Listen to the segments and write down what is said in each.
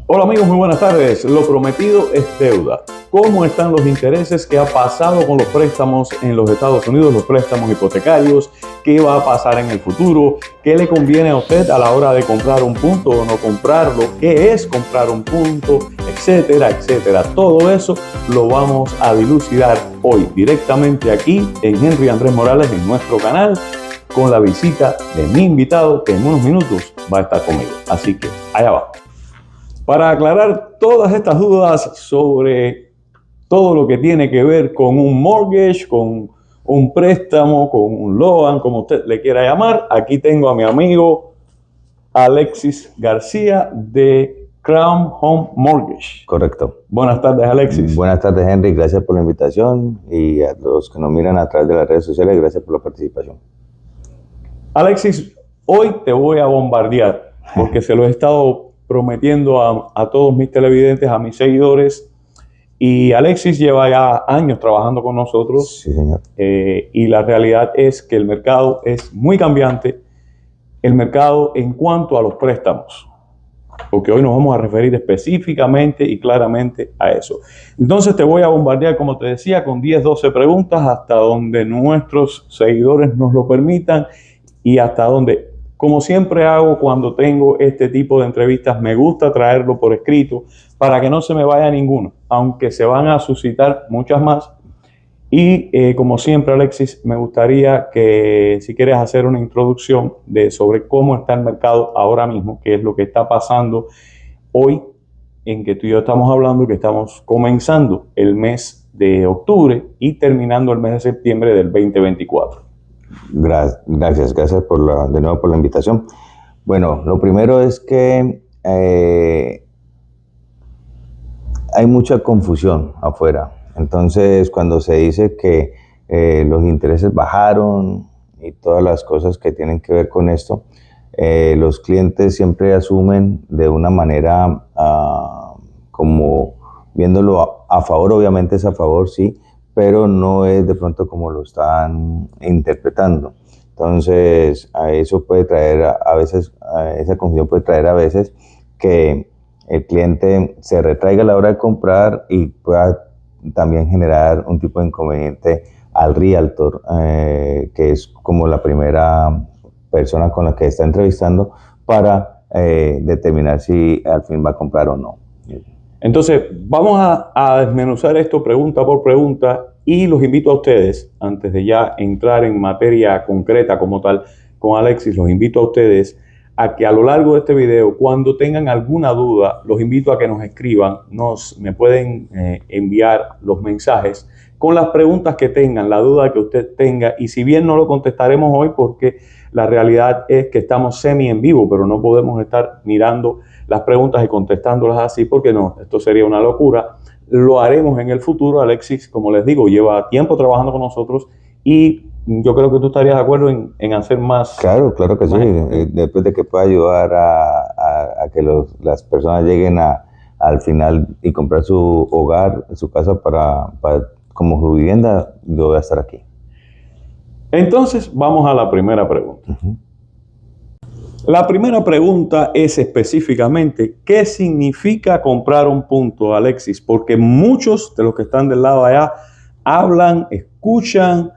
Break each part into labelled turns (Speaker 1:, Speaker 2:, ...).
Speaker 1: Hola amigos, muy buenas tardes. Lo prometido es deuda. ¿Cómo están los intereses? ¿Qué ha pasado con los préstamos en los Estados Unidos, los préstamos hipotecarios? ¿Qué va a pasar en el futuro? ¿Qué le conviene a usted a la hora de comprar un punto o no comprarlo? ¿Qué es comprar un punto? Etcétera, etcétera. Todo eso lo vamos a dilucidar hoy directamente aquí en Henry Andrés Morales en nuestro canal, con la visita de mi invitado que en unos minutos va a estar conmigo. Así que allá va. Para aclarar todas estas dudas sobre todo lo que tiene que ver con un mortgage, con un préstamo, con un loan, como usted le quiera llamar, aquí tengo a mi amigo Alexis García de Crown Home Mortgage.
Speaker 2: Correcto.
Speaker 1: Buenas tardes, Alexis.
Speaker 2: Buenas tardes, Henry. Gracias por la invitación y a los que nos miran a través de las redes sociales, gracias por la participación.
Speaker 1: Alexis, hoy te voy a bombardear porque se lo he estado prometiendo a todos mis televidentes, a mis seguidores. Y Alexis lleva ya años trabajando con nosotros.
Speaker 2: Sí, señor.
Speaker 1: Y la realidad es que el mercado es muy cambiante. El mercado en cuanto a los préstamos. Porque hoy nos vamos a referir específicamente y claramente a eso. Entonces te voy a bombardear, como te decía, con 10, 12 preguntas hasta donde nuestros seguidores nos lo permitan y hasta donde, como siempre hago cuando tengo este tipo de entrevistas, me gusta traerlo por escrito para que no se me vaya ninguno, aunque se van a suscitar muchas más. Y como siempre, Alexis, me gustaría que si quieres hacer una introducción sobre cómo está el mercado ahora mismo, qué es lo que está pasando hoy en que tú y yo estamos hablando, que estamos comenzando el mes de octubre y terminando el mes de septiembre del 2024.
Speaker 2: Gracias de nuevo por la invitación. Bueno, lo primero es que hay mucha confusión afuera. Entonces, cuando se dice que los intereses bajaron y todas las cosas que tienen que ver con esto, los clientes siempre asumen de una manera como viéndolo a favor, obviamente es a favor, sí, pero no es de pronto como lo están interpretando. Entonces, eso puede traer a veces, esa confusión puede traer a veces que el cliente se retraiga a la hora de comprar y pueda también generar un tipo de inconveniente al realtor, que es como la primera persona con la que está entrevistando para determinar si al fin va a comprar o no.
Speaker 1: Entonces, vamos a desmenuzar esto pregunta por pregunta y los invito a ustedes, antes de ya entrar en materia concreta como tal con Alexis, los invito a ustedes a que a lo largo de este video, cuando tengan alguna duda, los invito a que nos escriban, me pueden enviar los mensajes con las preguntas que tengan, la duda que usted tenga, y si bien no lo contestaremos hoy porque la realidad es que estamos semi en vivo, pero no podemos estar mirando las preguntas y contestándolas así porque no, esto sería una locura. Lo haremos en el futuro. Alexis, como les digo, lleva tiempo trabajando con nosotros y yo creo que tú estarías de acuerdo en hacer más.
Speaker 2: Claro que sí. Después de que pueda ayudar a que las personas lleguen al final y comprar su hogar, su casa como su vivienda, yo voy a estar aquí.
Speaker 1: Entonces, vamos a la primera pregunta. La primera pregunta es específicamente, ¿qué significa comprar un punto, Alexis? Porque muchos de los que están del lado de allá hablan, escuchan,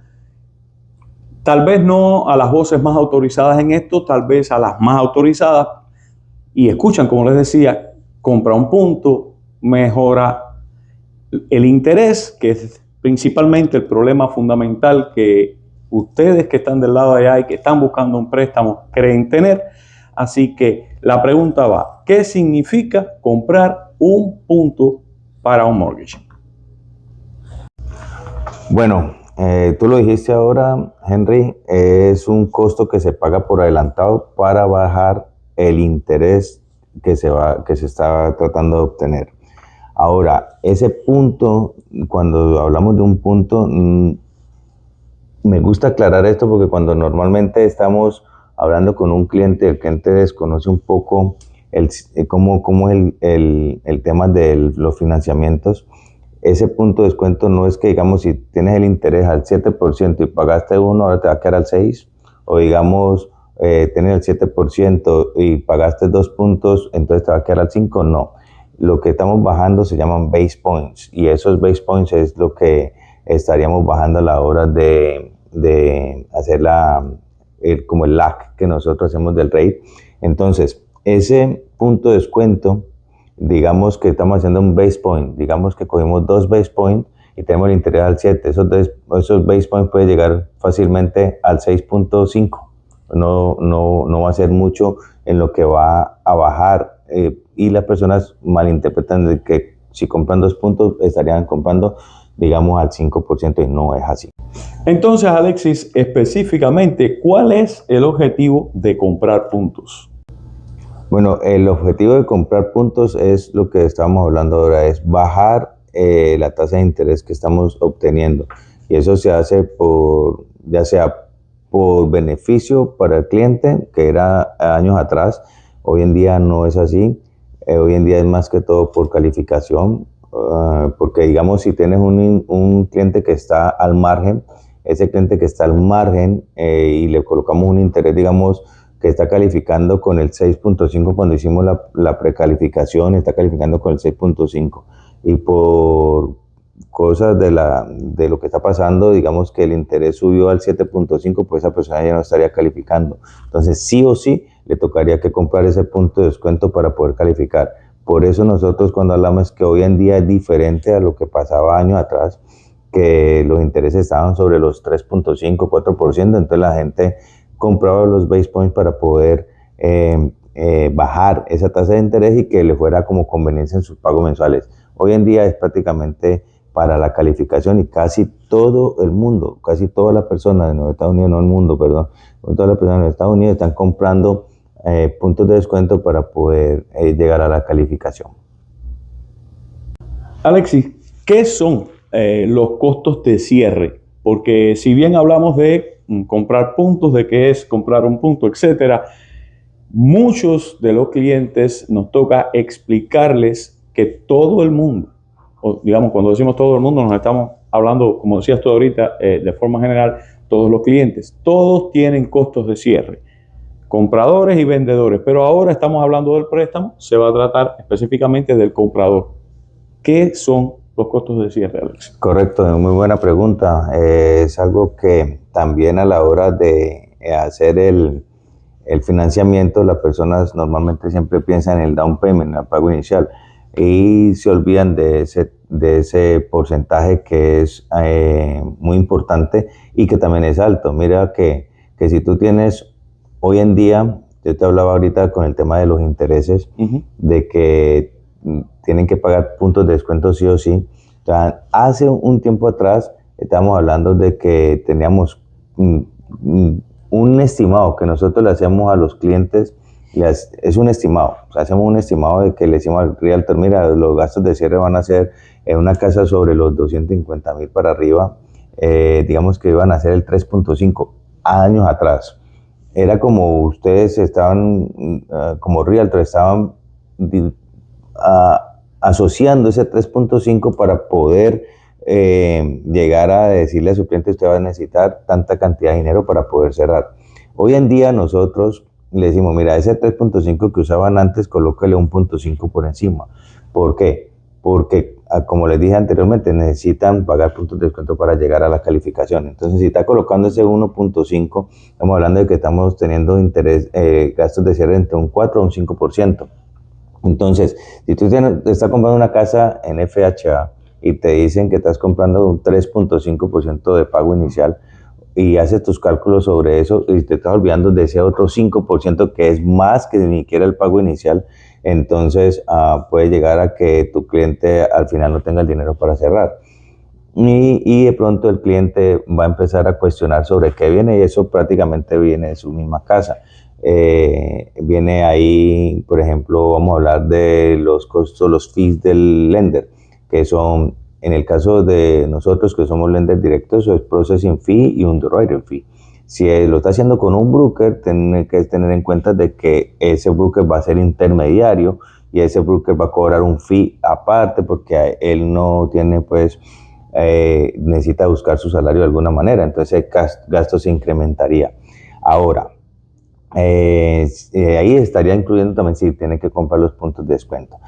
Speaker 1: tal vez no a las voces más autorizadas en esto, tal vez a las más autorizadas, y escuchan, como les decía, compra un punto, mejora el interés, que es principalmente el problema fundamental que ustedes que están del lado de allá y que están buscando un préstamo creen tener. Así que la pregunta va, ¿qué significa comprar un punto para un mortgage?
Speaker 2: Bueno, tú lo dijiste ahora, Henry, es un costo que se paga por adelantado para bajar el interés que se está tratando de obtener. Ahora, ese punto, cuando hablamos de un punto, me gusta aclarar esto porque cuando normalmente estamos hablando con un cliente, el cliente desconoce un poco cómo es el tema de los financiamientos. Ese punto de descuento no es que, digamos, si tienes el interés al 7% y pagaste 1, ahora te va a quedar al 6%, o digamos, tienes el 7% y pagaste 2 puntos, entonces te va a quedar al 5%, no. lo que estamos bajando se llaman base points, y esos base points es lo que estaríamos bajando a la hora de hacer como el lag que nosotros hacemos del rate. Entonces, ese punto de descuento, digamos que estamos haciendo un base point, digamos que cogimos 2 base points y tenemos el interés al 7, esos base points pueden llegar fácilmente al 6.5, no va a ser mucho en lo que va a bajar, y las personas malinterpretan de que si compran 2 puntos estarían comprando, digamos, al 5%, y no es así.
Speaker 1: Entonces, Alexis, específicamente, ¿cuál es el objetivo de comprar puntos?
Speaker 2: Bueno, el objetivo de comprar puntos es lo que estamos hablando ahora, es bajar la tasa de interés que estamos obteniendo, y eso se hace ya sea por beneficio para el cliente, que era años atrás. Hoy en día no es así. Hoy en día es más que todo por calificación, porque digamos, si tienes un cliente que está al margen, ese cliente que está al margen, y le colocamos un interés, digamos, que está calificando con el 6.5 cuando hicimos la precalificación, está calificando con el 6.5, y por cosas de lo que está pasando, digamos que el interés subió al 7.5, pues esa persona ya no estaría calificando. Entonces, sí o sí, le tocaría que comprar ese punto de descuento para poder calificar. Por eso nosotros, cuando hablamos que hoy en día es diferente a lo que pasaba años atrás, que los intereses estaban sobre los 3.5, 4%, entonces la gente compraba los base points para poder bajar esa tasa de interés y que le fuera como conveniencia en sus pagos mensuales. Hoy en día es prácticamente para la calificación, y casi todo el mundo, casi todas las personas de los Estados Unidos, no el mundo, perdón, todas las personas de los Estados Unidos están comprando puntos de descuento para poder llegar a la calificación.
Speaker 1: Alexis, ¿qué son los costos de cierre? Porque si bien hablamos de comprar puntos, de qué es comprar un punto, etcétera, muchos de los clientes nos toca explicarles que todo el mundo, o digamos, cuando decimos todo el mundo, nos estamos hablando, como decías tú ahorita, de forma general, todos los clientes, todos tienen costos de cierre, compradores y vendedores, pero ahora estamos hablando del préstamo, se va a tratar específicamente del comprador. ¿Qué son los costos de cierre, Alex?
Speaker 2: Correcto, muy buena pregunta. Es algo que también a la hora de hacer el financiamiento, las personas normalmente siempre piensan en el down payment, el pago inicial, y se olvidan de ese porcentaje que es muy importante y que también es alto. Mira que si tú tienes hoy en día, yo te hablaba ahorita con el tema de los intereses, de que tienen que pagar puntos de descuento sí o sí. O sea, hace un tiempo atrás estábamos hablando de que teníamos un estimado que nosotros le hacemos a los clientes, es un estimado, o sea, hacemos un estimado de que le decimos al realtor, mira, los gastos de cierre van a ser en una casa sobre los 250,000 para arriba, digamos que iban a ser el 3.5 años atrás. Era como ustedes estaban, como realtor, estaban asociando ese 3.5 para poder llegar a decirle a su cliente, usted va a necesitar tanta cantidad de dinero para poder cerrar. Hoy en día nosotros le decimos, mira, ese 3.5 que usaban antes, colócale un 0.5 por encima. ¿Por qué? Porque, como les dije anteriormente, necesitan pagar puntos de descuento para llegar a la calificación. Entonces, si está colocando ese 1.5, estamos hablando de que estamos teniendo gastos de cierre entre un 4 o un 5%. Entonces, si tú estás comprando una casa en FHA y te dicen que estás comprando un 3.5% de pago inicial y haces tus cálculos sobre eso y te estás olvidando de ese otro 5% que es más que ni siquiera el pago inicial, entonces puede llegar a que tu cliente al final no tenga el dinero para cerrar. Y de pronto el cliente va a empezar a cuestionar sobre qué viene, y eso prácticamente viene de su misma casa. Viene ahí, por ejemplo, vamos a hablar de los costos, los fees del lender, que son, en el caso de nosotros que somos lender directos, eso es processing fee y underwriting fee. Si lo está haciendo con un broker, tiene que tener en cuenta de que ese broker va a ser intermediario y ese broker va a cobrar un fee aparte porque él no tiene, pues, necesita buscar su salario de alguna manera, entonces el gasto se incrementaría. Ahora, ahí estaría incluyendo también si tiene que comprar los puntos de descuento.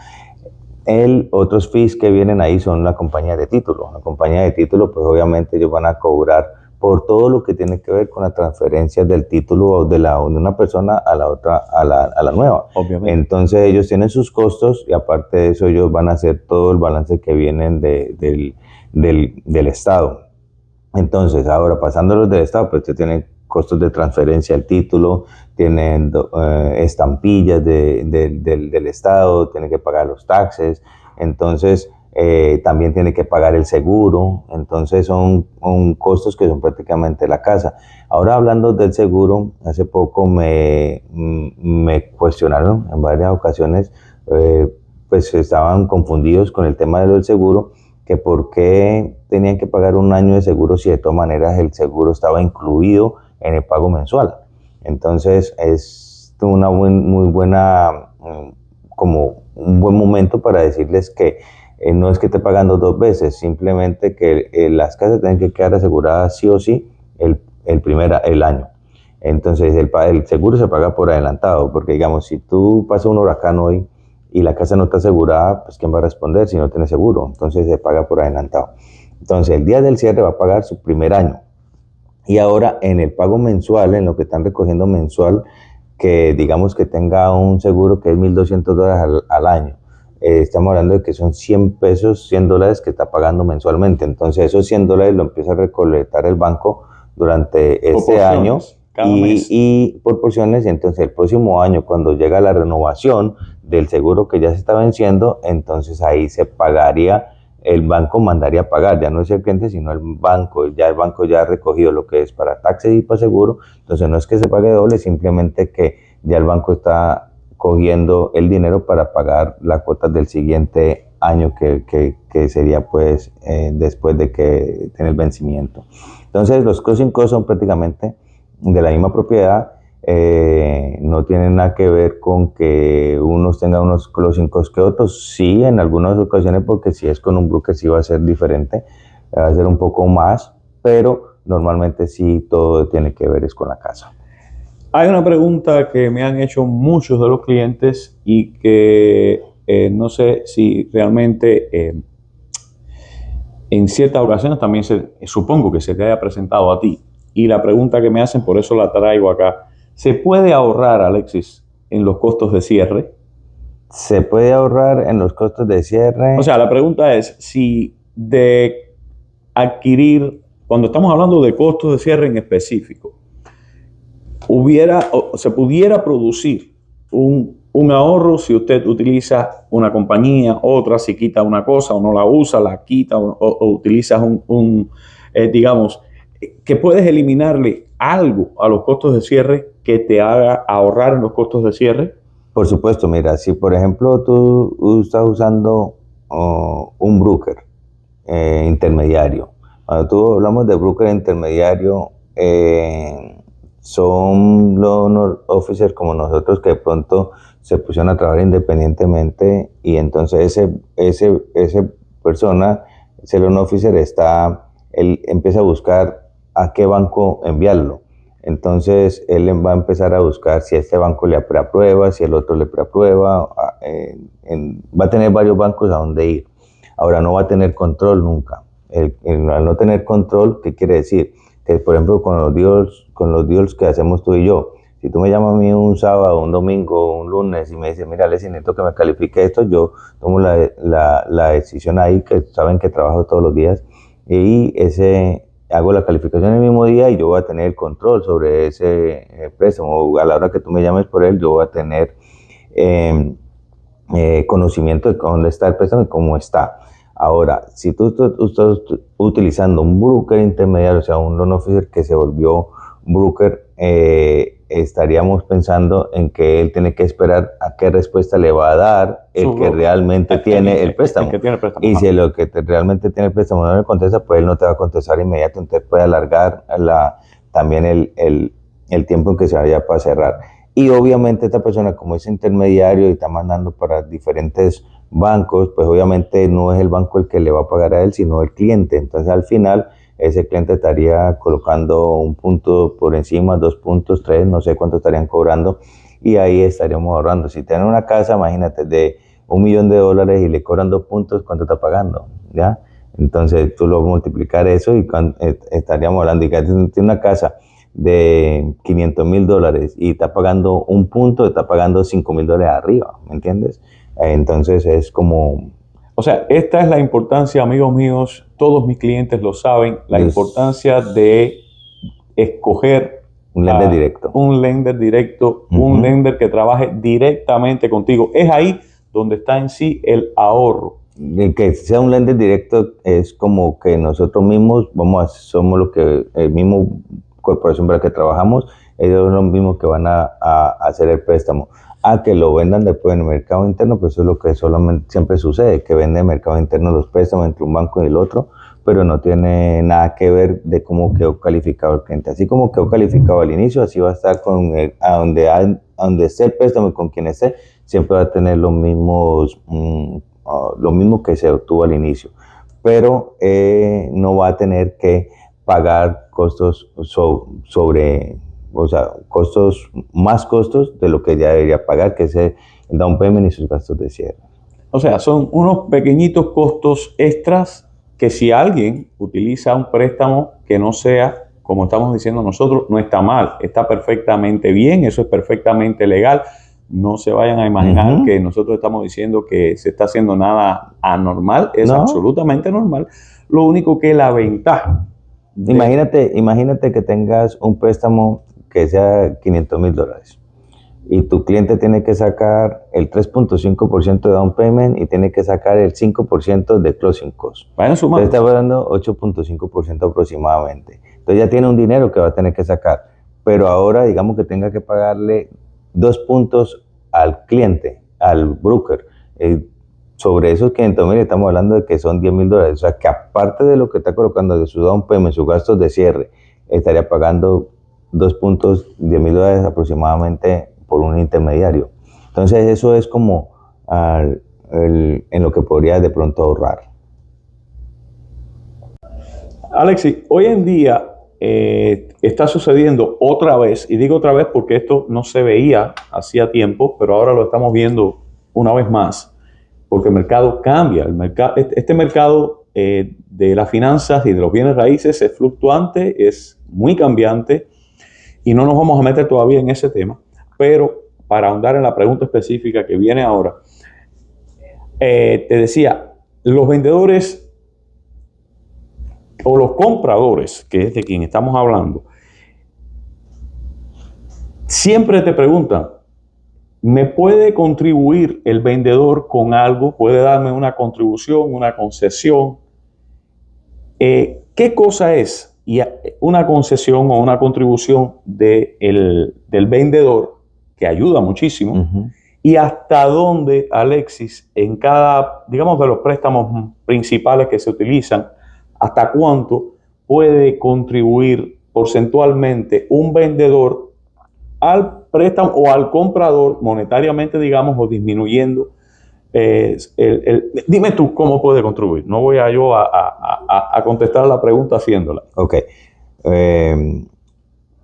Speaker 2: Otros fees que vienen ahí son la compañía de título. La compañía de título, pues obviamente ellos van a cobrar por todo lo que tiene que ver con la transferencia del título de una persona a la otra, a la nueva.
Speaker 1: Obviamente.
Speaker 2: Entonces ellos tienen sus costos y aparte de eso ellos van a hacer todo el balance que vienen del Estado. Entonces ahora pasándolos del Estado, pues tienen costos de transferencia del título, tienen estampillas del Estado, tienen que pagar los taxes, entonces también tiene que pagar el seguro, entonces son costos que son prácticamente la casa. Ahora hablando del seguro, hace poco me cuestionaron en varias ocasiones, pues estaban confundidos con el tema del seguro, que por qué tenían que pagar un año de seguro si de todas maneras el seguro estaba incluido en el pago mensual. Entonces es una muy buena, como un buen momento para decirles que no es que esté pagando dos veces, simplemente que las casas tienen que quedar aseguradas sí o sí el año. Entonces el seguro se paga por adelantado, porque digamos, si tú pasas un huracán hoy y la casa no está asegurada, pues ¿quién va a responder si no tiene seguro? Entonces se paga por adelantado. Entonces el día del cierre va a pagar su primer año. Y ahora en el pago mensual, en lo que están recogiendo mensual, que digamos que tenga un seguro que es $1,200 al año, estamos hablando de que son 100 pesos, $100 que está pagando mensualmente. Entonces esos $100 lo empieza a recolectar el banco durante este año y por porciones. Y entonces el próximo año, cuando llega la renovación del seguro que ya se está venciendo, entonces ahí se pagaría, el banco mandaría a pagar, ya no es el cliente sino el banco ya ha recogido lo que es para taxes y para seguro. Entonces no es que se pague doble, simplemente que ya el banco está cogiendo el dinero para pagar las cuotas del siguiente año que sería pues después de que tiene el vencimiento. Entonces los closing costs son prácticamente de la misma propiedad, no tienen nada que ver con que unos tengan unos closing costs que otros. Sí, en algunas ocasiones, porque si es con un broker sí va a ser diferente, va a ser un poco más, pero normalmente sí todo tiene que ver es con la casa.
Speaker 1: Hay una pregunta que me han hecho muchos de los clientes y que no sé si realmente en ciertas ocasiones también supongo que se te haya presentado a ti. Y la pregunta que me hacen, por eso la traigo acá. ¿Se puede ahorrar, Alexis, en los costos de cierre?
Speaker 2: ¿Se puede ahorrar en los costos de cierre?
Speaker 1: O sea, la pregunta es si de adquirir, cuando estamos hablando de costos de cierre en específico, se pudiera producir un ahorro si usted utiliza una compañía, otra, si quita una cosa o no la usa, la quita o utilizas digamos, que puedes eliminarle algo a los costos de cierre que te haga ahorrar en los costos de cierre.
Speaker 2: Por supuesto, mira, si por ejemplo tú estás usando un broker intermediario, cuando tú hablamos de broker intermediario, son loan officers como nosotros que de pronto se pusieron a trabajar independientemente y entonces ese persona, ese loan officer él empieza a buscar a qué banco enviarlo. Entonces él va a empezar a buscar si este banco le preaprueba, si el otro le preaprueba, va a tener varios bancos a donde ir. Ahora no va a tener control nunca. Al no tener control, ¿qué quiere decir? Que por ejemplo con los deals que hacemos tú y yo, si tú me llamas a mí un sábado, un domingo, un lunes y me dices, mira, Leslie, necesito que me califique esto, yo tomo la decisión ahí, que saben que trabajo todos los días, y hago la calificación el mismo día y yo voy a tener el control sobre ese préstamo. A la hora que tú me llames por él, yo voy a tener conocimiento de dónde está el préstamo y cómo está. Ahora, si tú estás utilizando un broker intermediario, o sea, un loan officer que se volvió broker, estaríamos pensando en que él tiene que esperar a qué respuesta le va a dar el que realmente tiene el préstamo. Y si lo que realmente tiene el préstamo no le contesta, pues él no te va a contestar inmediato, entonces puede alargar también el tiempo en que se vaya para cerrar. Y obviamente esta persona, como es intermediario y está mandando para diferentes bancos, pues obviamente no es el banco el que le va a pagar a él, sino el cliente. Entonces al final ese cliente estaría colocando un punto por encima, 2 puntos, 3, no sé cuánto estarían cobrando, y ahí estaríamos ahorrando. Si tienen una casa, imagínate, de $1.000.000 y le cobran 2 puntos, ¿cuánto está pagando? ¿Ya? Entonces tú lo multiplicar eso y estaríamos hablando de que tiene una casa de $500.000 y está pagando 1 punto, está pagando $5.000 arriba, ¿me entiendes? Entonces es como...
Speaker 1: O sea, esta es la importancia, amigos míos, todos mis clientes lo saben, la importancia de escoger
Speaker 2: un lender directo.
Speaker 1: Un lender directo, un lender que trabaje directamente contigo. Es ahí donde está en sí el ahorro.
Speaker 2: El que sea un lender directo es como que nosotros mismos somos los que, el mismo corporación para la que trabajamos, ellos son los mismos que van a hacer el préstamo. A que lo vendan después en el mercado interno, pues eso es lo que solamente siempre sucede, que vende en el mercado interno los préstamos entre un banco y el otro, pero no tiene nada que ver de cómo quedó calificado el cliente. Así como quedó calificado al inicio, así va a estar a donde esté el préstamo y con quien esté, siempre va a tener lo mismo que se obtuvo al inicio, pero no va a tener que pagar costos más costos de lo que ya debería pagar, que es el down payment y sus gastos de cierre.
Speaker 1: O sea, son unos pequeñitos costos extras que si alguien utiliza un préstamo que no sea, como estamos diciendo nosotros, no está mal, está perfectamente bien, eso es perfectamente legal. No se vayan a imaginar que nosotros estamos diciendo que se está haciendo nada anormal, es absolutamente normal. Lo único que la ventaja...
Speaker 2: Imagínate que tengas un préstamo que sea $500.000 y tu cliente tiene que sacar el 3.5% de down payment y tiene que sacar el 5% de closing cost.
Speaker 1: Bueno,
Speaker 2: entonces está hablando 8.5% aproximadamente. Entonces ya tiene un dinero que va a tener que sacar, pero ahora digamos que tenga que pagarle 2 puntos al cliente, al broker. Sobre esos 500.000 estamos hablando de que son $10.000. O sea que aparte de lo que está colocando de su down payment, sus gastos de cierre, estaría pagando 2 puntos, $10.000 aproximadamente por un intermediario. Entonces eso es como en lo que podría de pronto ahorrar.
Speaker 1: Alexis, hoy en día está sucediendo otra vez, y digo otra vez porque esto no se veía hacía tiempo, pero ahora lo estamos viendo una vez más, porque el mercado cambia. Este mercado de las finanzas y de los bienes raíces es fluctuante, es muy cambiante, y no nos vamos a meter todavía en ese tema, pero para ahondar en la pregunta específica que viene ahora, te decía, los vendedores o los compradores, que es de quien estamos hablando, siempre te preguntan, ¿me puede contribuir el vendedor con algo? ¿Puede darme una contribución, una concesión? ¿Qué cosa es una concesión o una contribución del vendedor, que ayuda muchísimo? Y hasta dónde, Alexis, en cada, digamos, de los préstamos principales que se utilizan, hasta cuánto puede contribuir porcentualmente un vendedor al préstamo o al comprador monetariamente, digamos, o disminuyendo. Dime tú cómo puede contribuir. No voy a contestar la pregunta haciéndola.
Speaker 2: Ok.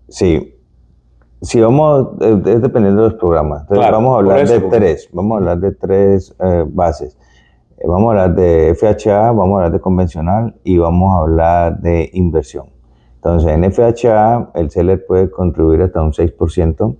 Speaker 2: Sí. Si vamos, es dependiendo de los programas. Entonces claro, vamos a hablar de tres. Vamos a hablar de tres bases. Vamos a hablar de FHA, vamos a hablar de convencional y vamos a hablar de inversión. Entonces, en FHA, el seller puede contribuir hasta un 6%,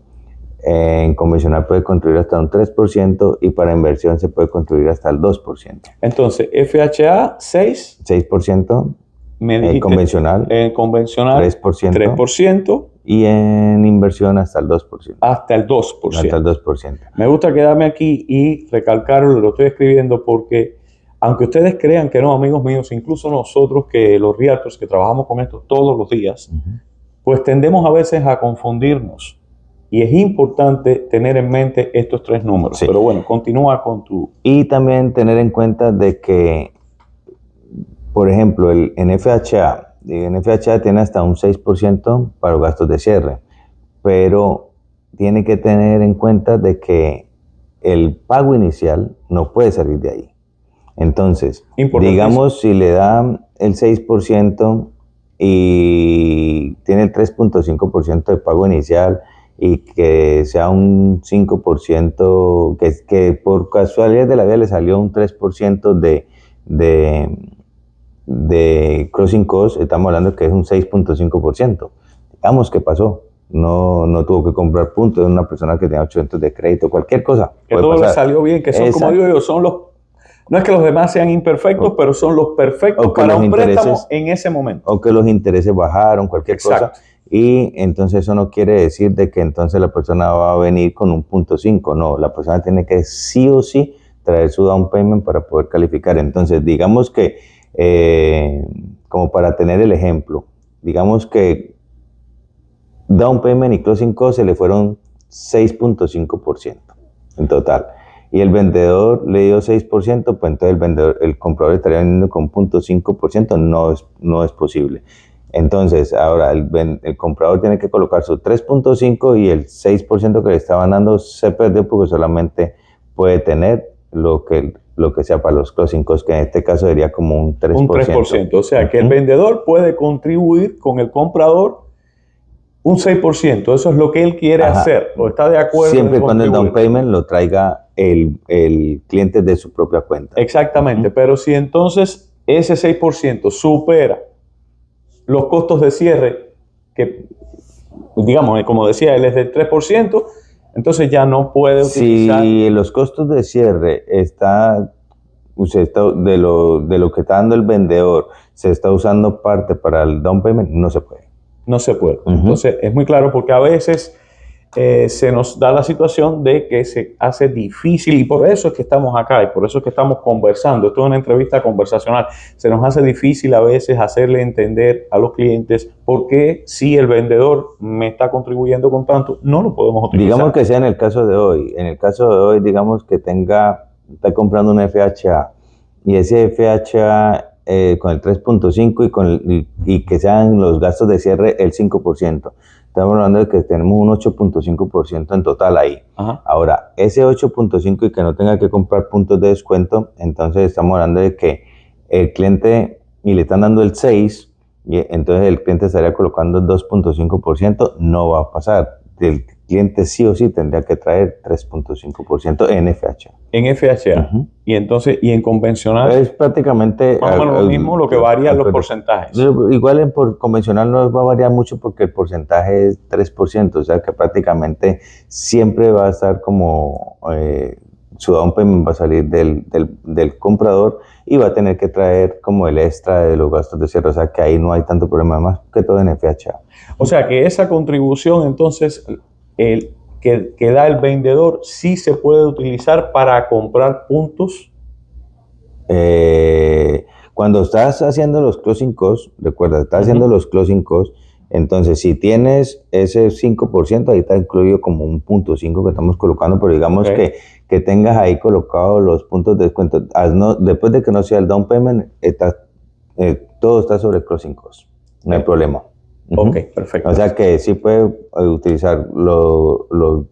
Speaker 2: en convencional puede contribuir hasta un 3% y para inversión se puede contribuir hasta el 2%.
Speaker 1: Entonces, FHA, 6%.
Speaker 2: En convencional,
Speaker 1: 3%.
Speaker 2: Y en inversión hasta el 2%.
Speaker 1: Hasta el 2%.
Speaker 2: Hasta el 2%.
Speaker 1: Me gusta quedarme aquí y recalcarlo, lo estoy escribiendo porque, aunque ustedes crean que no, amigos míos, incluso nosotros que los realtors que trabajamos con esto todos los días, pues tendemos a veces a confundirnos. Y es importante tener en mente estos tres números. Sí. Pero bueno, continúa con tu...
Speaker 2: Y también tener en cuenta de que, por ejemplo, en FHA tiene hasta un 6% para los gastos de cierre, pero tiene que tener en cuenta de que el pago inicial no puede salir de ahí. Entonces, digamos, si le dan el 6% y tiene el 3.5% de pago inicial y que sea un 5%, que por casualidad de la vida le salió un 3% de closing cost, estamos hablando que es un 6.5%. Digamos que pasó. No tuvo que comprar puntos, es una persona que tenía 800 de crédito, cualquier cosa.
Speaker 1: Que todo le salió bien, que son, como digo yo, son los, no es que los demás sean imperfectos, pero son los perfectos para un préstamo en ese momento.
Speaker 2: O que los intereses bajaron, cualquier cosa. Y entonces eso no quiere decir de que entonces la persona va a venir con un 0.5, no, la persona tiene que sí o sí traer su down payment para poder calificar. Entonces digamos que, como para tener el ejemplo, digamos que down payment y closing cost se le fueron 6.5% en total. Y el vendedor le dio 6%, pues entonces el comprador estaría vendiendo con 0.5%, no es posible. Entonces, ahora el comprador tiene que colocar su 3.5 y el 6% que le estaban dando se perdió porque solamente puede tener lo que sea para los closing costs, que en este caso sería como un 3%.
Speaker 1: Un 3%, o sea que el vendedor puede contribuir con el comprador un 6%, eso es lo que él quiere hacer, o está de acuerdo.
Speaker 2: Siempre cuando el down payment lo traiga el cliente de su propia cuenta.
Speaker 1: Exactamente, pero si entonces ese 6% supera los costos de cierre, que digamos, como decía, él es del 3%, entonces ya no puede utilizar.
Speaker 2: Si los costos de cierre de lo que está dando el vendedor, se está usando parte para el down payment, no se puede.
Speaker 1: No se puede. Entonces es muy claro porque a veces se nos da la situación de que se hace difícil, y por eso es que estamos acá y por eso es que estamos conversando. Esto es una entrevista conversacional. Se nos hace difícil a veces hacerle entender a los clientes por qué si el vendedor me está contribuyendo con tanto, no lo podemos utilizar.
Speaker 2: Digamos que sea en el caso de hoy. En el caso de hoy, digamos que está comprando un FHA y ese FHA con el 3.5 y que sean los gastos de cierre el 5%. Estamos hablando de que tenemos un 8.5% en total ahí. Ahora, ese 8.5 y que no tenga que comprar puntos de descuento, entonces estamos hablando de que el cliente, y le están dando el 6, y entonces el cliente estaría colocando el 2.5%, no va a pasar. El cliente sí o sí tendría que traer 3.5% en FHA.
Speaker 1: En FHA. Y entonces, y en convencional.
Speaker 2: Es prácticamente
Speaker 1: lo mismo, lo que varían los porcentajes.
Speaker 2: Igual en convencional no va a variar mucho porque el porcentaje es 3%, o sea que prácticamente siempre va a estar como su down payment va a salir del comprador y va a tener que traer como el extra de los gastos de cierre, o sea que ahí no hay tanto problema, más que todo en FHA.
Speaker 1: O sea que esa contribución entonces que da el vendedor sí se puede utilizar para comprar puntos.
Speaker 2: Cuando estás haciendo los closing costs, recuerda, estás haciendo los closing costs, entonces si tienes ese 5%, ahí está incluido como un 0.5 que estamos colocando, pero digamos que tengas ahí colocados los puntos de descuento. Después de que no sea el down payment, todo está sobre closing costs, no hay problema.
Speaker 1: Ok, perfecto.
Speaker 2: O sea que sí puede utilizar la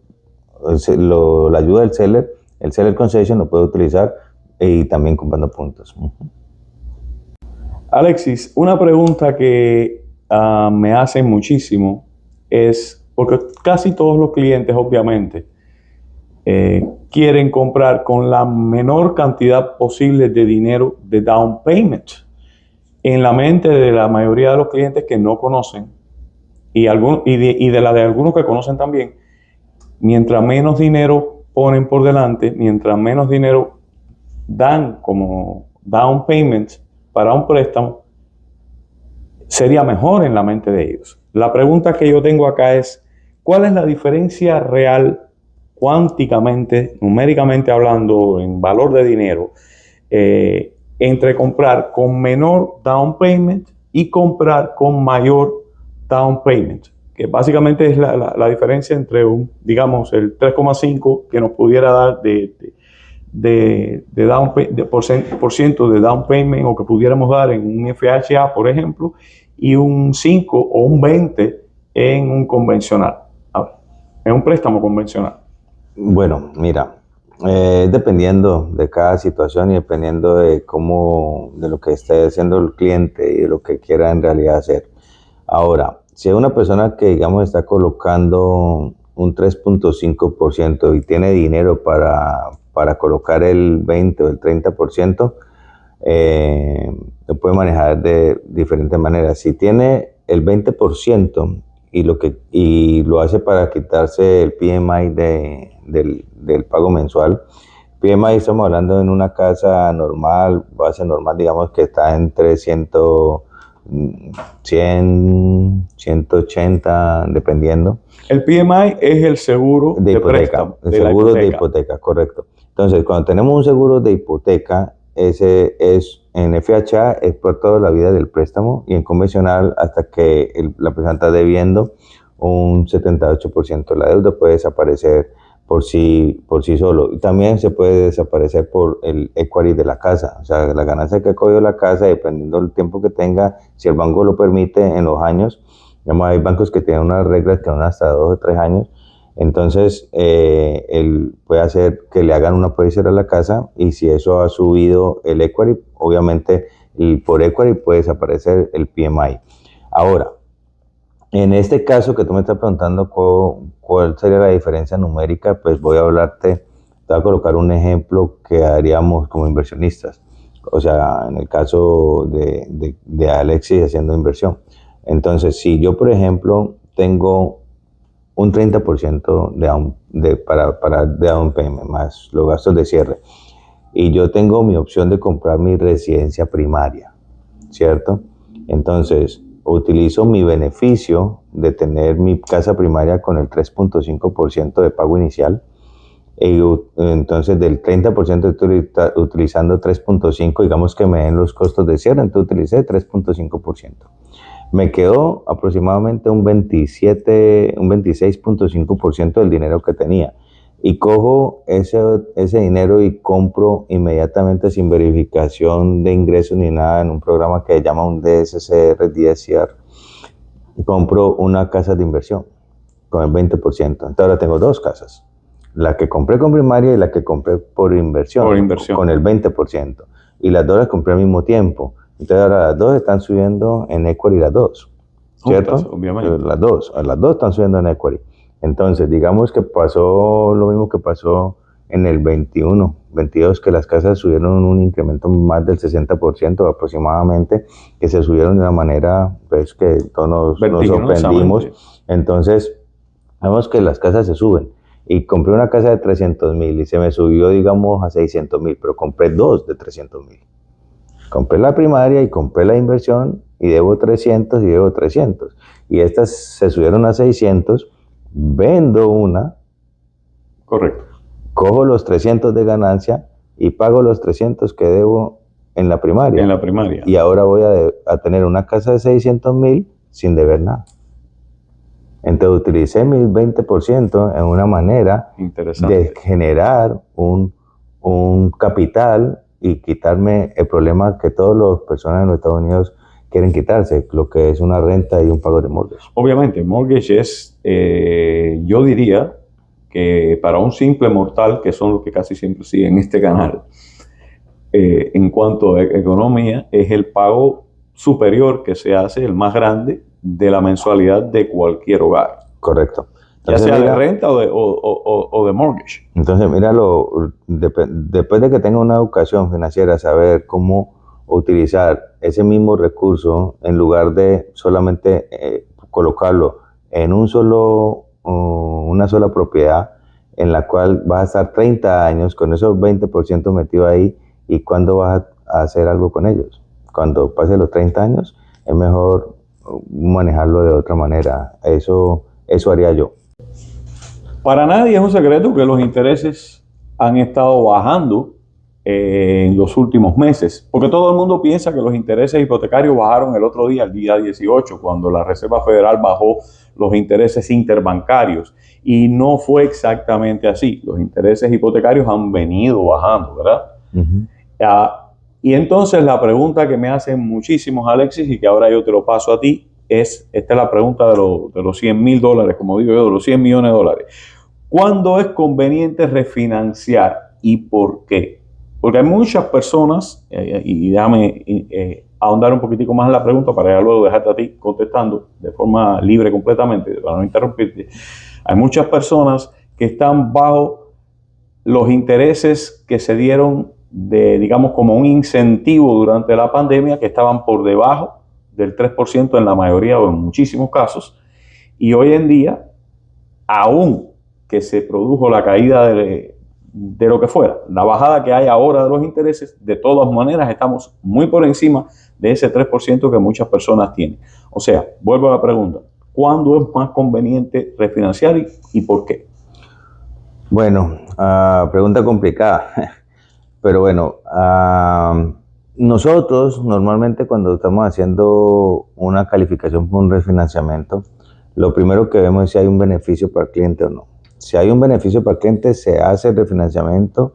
Speaker 2: ayuda del seller, el seller concession lo puede utilizar y también comprando puntos.
Speaker 1: Alexis, una pregunta que me hacen muchísimo es, porque casi todos los clientes obviamente quieren comprar con la menor cantidad posible de dinero de down payment. En la mente de la mayoría de los clientes que no conocen y de la de algunos que conocen también, mientras menos dinero ponen por delante, mientras menos dinero dan como down payment para un préstamo, sería mejor en la mente de ellos. La pregunta que yo tengo acá es, ¿cuál es la diferencia real, cuánticamente, numéricamente hablando, en valor de dinero, entre comprar con menor down payment y comprar con mayor down payment? Que básicamente es la diferencia entre digamos, el 3,5 que nos pudiera dar por ciento de down payment, o que pudiéramos dar en un FHA, por ejemplo, y un 5 o un 20 en un convencional, en un préstamo convencional.
Speaker 2: Bueno, mira, dependiendo de cada situación y dependiendo de lo que esté haciendo el cliente y de lo que quiera en realidad hacer. Ahora, si hay una persona que, digamos, está colocando un 3.5% y tiene dinero para colocar el 20 o el 30%, lo puede manejar de diferentes maneras. Si tiene el 20% y lo hace para quitarse el PMI del pago mensual, PMI estamos hablando en una casa normal, base normal, digamos que está entre 100, 180, dependiendo.
Speaker 1: El PMI es el seguro de
Speaker 2: hipoteca,
Speaker 1: préstamo.
Speaker 2: El seguro de hipoteca, correcto. Entonces, cuando tenemos un seguro de hipoteca, ese es en FHA, es por toda la vida del préstamo, y en convencional hasta que la persona está debiendo un 78% de la deuda puede desaparecer por sí solo. Y también se puede desaparecer por el equity de la casa, o sea, la ganancia que ha cogido la casa, dependiendo del tiempo que tenga, si el banco lo permite en los años. Digamos, hay bancos que tienen unas reglas que van hasta 2 o 3 años. Entonces, él puede hacer que le hagan una appraisal a la casa, y si eso ha subido el equity, obviamente por equity puede desaparecer el PMI. Ahora, en este caso que tú me estás preguntando cuál sería la diferencia numérica, pues voy a te voy a colocar un ejemplo que haríamos como inversionistas. O sea, en el caso de Alexis haciendo inversión. Entonces, si yo, por ejemplo, tengo un 30% de down payment más los gastos de cierre, y yo tengo mi opción de comprar mi residencia primaria, ¿cierto? Entonces, utilizo mi beneficio de tener mi casa primaria con el 3.5% de pago inicial, y entonces del 30% estoy utilizando 3.5%, digamos que me den los costos de cierre, entonces utilicé 3.5%. Me quedó aproximadamente un 26.5% del dinero que tenía. Y cojo ese dinero y compro inmediatamente, sin verificación de ingresos ni nada, en un programa que se llama un DSCR. Compro una casa de inversión con el 20%. Entonces ahora tengo 2 casas. La que compré con primaria y la que compré por inversión. Con el 20%. Y las 2 las compré al mismo tiempo. Entonces ahora las 2 están subiendo en equity, las 2, ¿cierto?
Speaker 1: Obviamente.
Speaker 2: Las dos están subiendo en equity. Entonces, digamos que pasó lo mismo que pasó en el 21, 22, que las casas subieron un incremento más del 60% aproximadamente, que se subieron de una manera, pues, que todos nos sorprendimos. Entonces, vemos que las casas se suben. Y compré una casa de 300,000 y se me subió, digamos, a 600,000, pero compré 2 de 300,000. Compré la primaria y compré la inversión, y debo 300 y debo 300. Y estas se subieron a 600, vendo una.
Speaker 1: Correcto.
Speaker 2: Cojo los 300 de ganancia y pago los 300 que debo en la primaria.
Speaker 1: En la primaria.
Speaker 2: Y ahora voy a tener una casa de 600,000 sin deber nada. Entonces utilicé mi 20% en una manera de generar un capital y quitarme el problema que todas las personas en los Estados Unidos quieren quitarse, lo que es una renta y un pago de mortgage.
Speaker 1: Obviamente, mortgage es, yo diría que para un simple mortal, que son los que casi siempre siguen este canal, en cuanto a economía, es el pago superior que se hace, el más grande, de la mensualidad de cualquier hogar.
Speaker 2: Correcto.
Speaker 1: Entonces, ya sea de renta o de mortgage.
Speaker 2: Entonces, míralo, después de que tenga una educación financiera, saber cómo utilizar ese mismo recurso, en lugar de solamente colocarlo en una sola propiedad, en la cual vas a estar 30 años con esos 20% metido ahí, y ¿cuándo vas a hacer algo con ellos? Cuando pase los 30 años, es mejor manejarlo de otra manera. Eso haría yo.
Speaker 1: Para nadie es un secreto que los intereses han estado bajando en los últimos meses, porque todo el mundo piensa que los intereses hipotecarios bajaron el otro día, el día 18, cuando la Reserva Federal bajó los intereses interbancarios, y no fue exactamente así. Los intereses hipotecarios han venido bajando, ¿verdad? Y entonces la pregunta que me hacen muchísimos, Alexis, y que ahora yo te lo paso a ti, esta es la pregunta de los $100,000, como digo yo, de los $100 millones. ¿Cuándo es conveniente refinanciar y por qué? Porque hay muchas personas, y déjame ahondar un poquitico más en la pregunta para ya luego dejarte a ti contestando de forma libre completamente, para no interrumpirte. Hay muchas personas que están bajo los intereses que se dieron de, digamos, como un incentivo durante la pandemia, que estaban por debajo del 3% en la mayoría o en muchísimos casos. Y hoy en día, aún que se produjo la caída de lo que fuera, la bajada que hay ahora de los intereses, de todas maneras estamos muy por encima de ese 3% que muchas personas tienen. O sea, vuelvo a la pregunta, ¿cuándo es más conveniente refinanciar y por qué?
Speaker 2: Bueno, pregunta complicada, pero bueno, nosotros normalmente cuando estamos haciendo una calificación por un refinanciamiento, lo primero que vemos es si hay un beneficio para el cliente o no. Si hay un beneficio para el cliente, se hace el refinanciamiento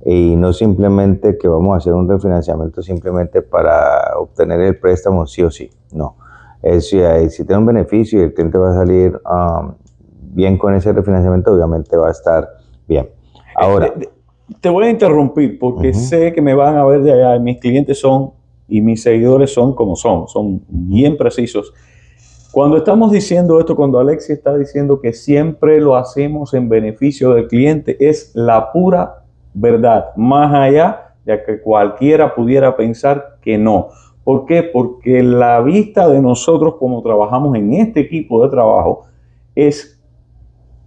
Speaker 2: y no simplemente que vamos a hacer un refinanciamiento simplemente para obtener el préstamo sí o sí. No, si tiene un beneficio y el cliente va a salir bien con ese refinanciamiento, obviamente va a estar bien. Ahora,
Speaker 1: te voy a interrumpir porque sé que me van a ver de allá y mis clientes y mis seguidores son como son bien precisos. Cuando estamos diciendo esto, cuando Alexis está diciendo que siempre lo hacemos en beneficio del cliente, es la pura verdad, más allá de que cualquiera pudiera pensar que no. ¿Por qué? Porque la vista de nosotros como trabajamos en este equipo de trabajo es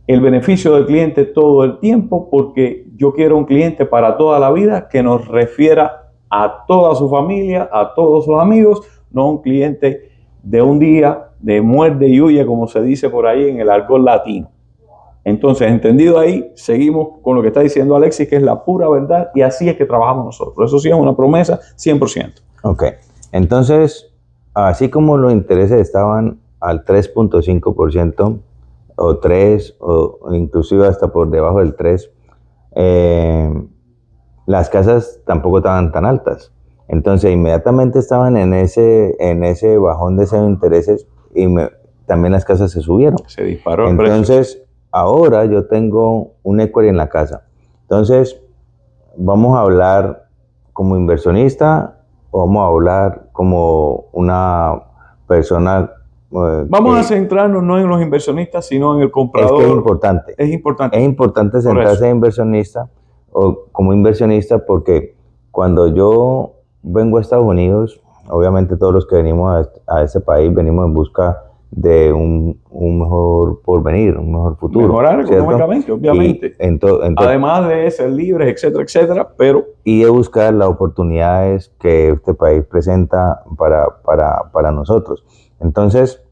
Speaker 1: el beneficio del cliente todo el tiempo, porque yo quiero un cliente para toda la vida que nos refiera a toda su familia, a todos sus amigos, no un cliente de un día de muerde y huye, como se dice por ahí en el argot latino. Entonces, entendido ahí, seguimos con lo que está diciendo Alexis, que es la pura verdad, y así es que trabajamos nosotros. Eso sí es una promesa 100%.
Speaker 2: Ok, entonces, así como los intereses estaban al 3.5%, o 3, o inclusive hasta por debajo del 3, las casas tampoco estaban tan altas. Entonces, inmediatamente estaban en ese bajón de esos intereses y también las casas se subieron.
Speaker 1: Se disparó el
Speaker 2: Entonces,
Speaker 1: precio.
Speaker 2: ahora yo tengo un equity en la casa. Entonces, ¿vamos a hablar como inversionista o vamos a hablar como una persona?
Speaker 1: Vamos a centrarnos no en los inversionistas, sino en el comprador.
Speaker 2: Es que es importante.
Speaker 1: Es importante.
Speaker 2: Es importante centrarse en inversionista o como inversionista, porque cuando yo vengo a Estados Unidos, obviamente todos los que venimos a este país venimos en busca de un mejor porvenir, un mejor futuro.
Speaker 1: Mejorar económicamente, obviamente. Además de ser libres, etcétera, etcétera, pero...
Speaker 2: Y de buscar las oportunidades que este país presenta para nosotros. Entonces,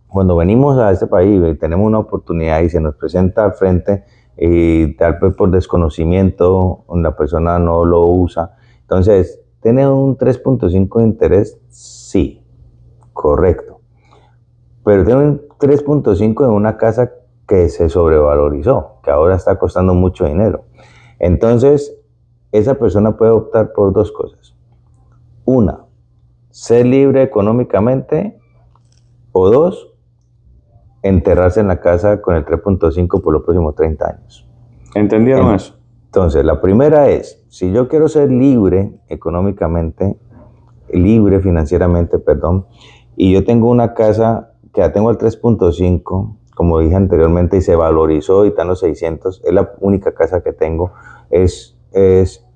Speaker 2: cuando venimos a este país y tenemos una oportunidad y se nos presenta al frente y tal vez por desconocimiento la persona no lo usa, entonces, ¿tiene un 3.5 de interés? Sí, correcto. Pero tiene un 3.5 en una casa que se sobrevalorizó, que ahora está costando mucho dinero. Entonces, esa persona puede optar por dos cosas. Una, ser libre económicamente, o dos, enterrarse en la casa con el 3.5 por los próximos 30 años.
Speaker 1: ¿Entendieron eso?
Speaker 2: Entonces, la primera es, si yo quiero ser libre económicamente, libre financieramente, perdón, y yo tengo una casa que la tengo al 3.5, como dije anteriormente, y se valorizó y está en los 600, es la única casa que tengo, es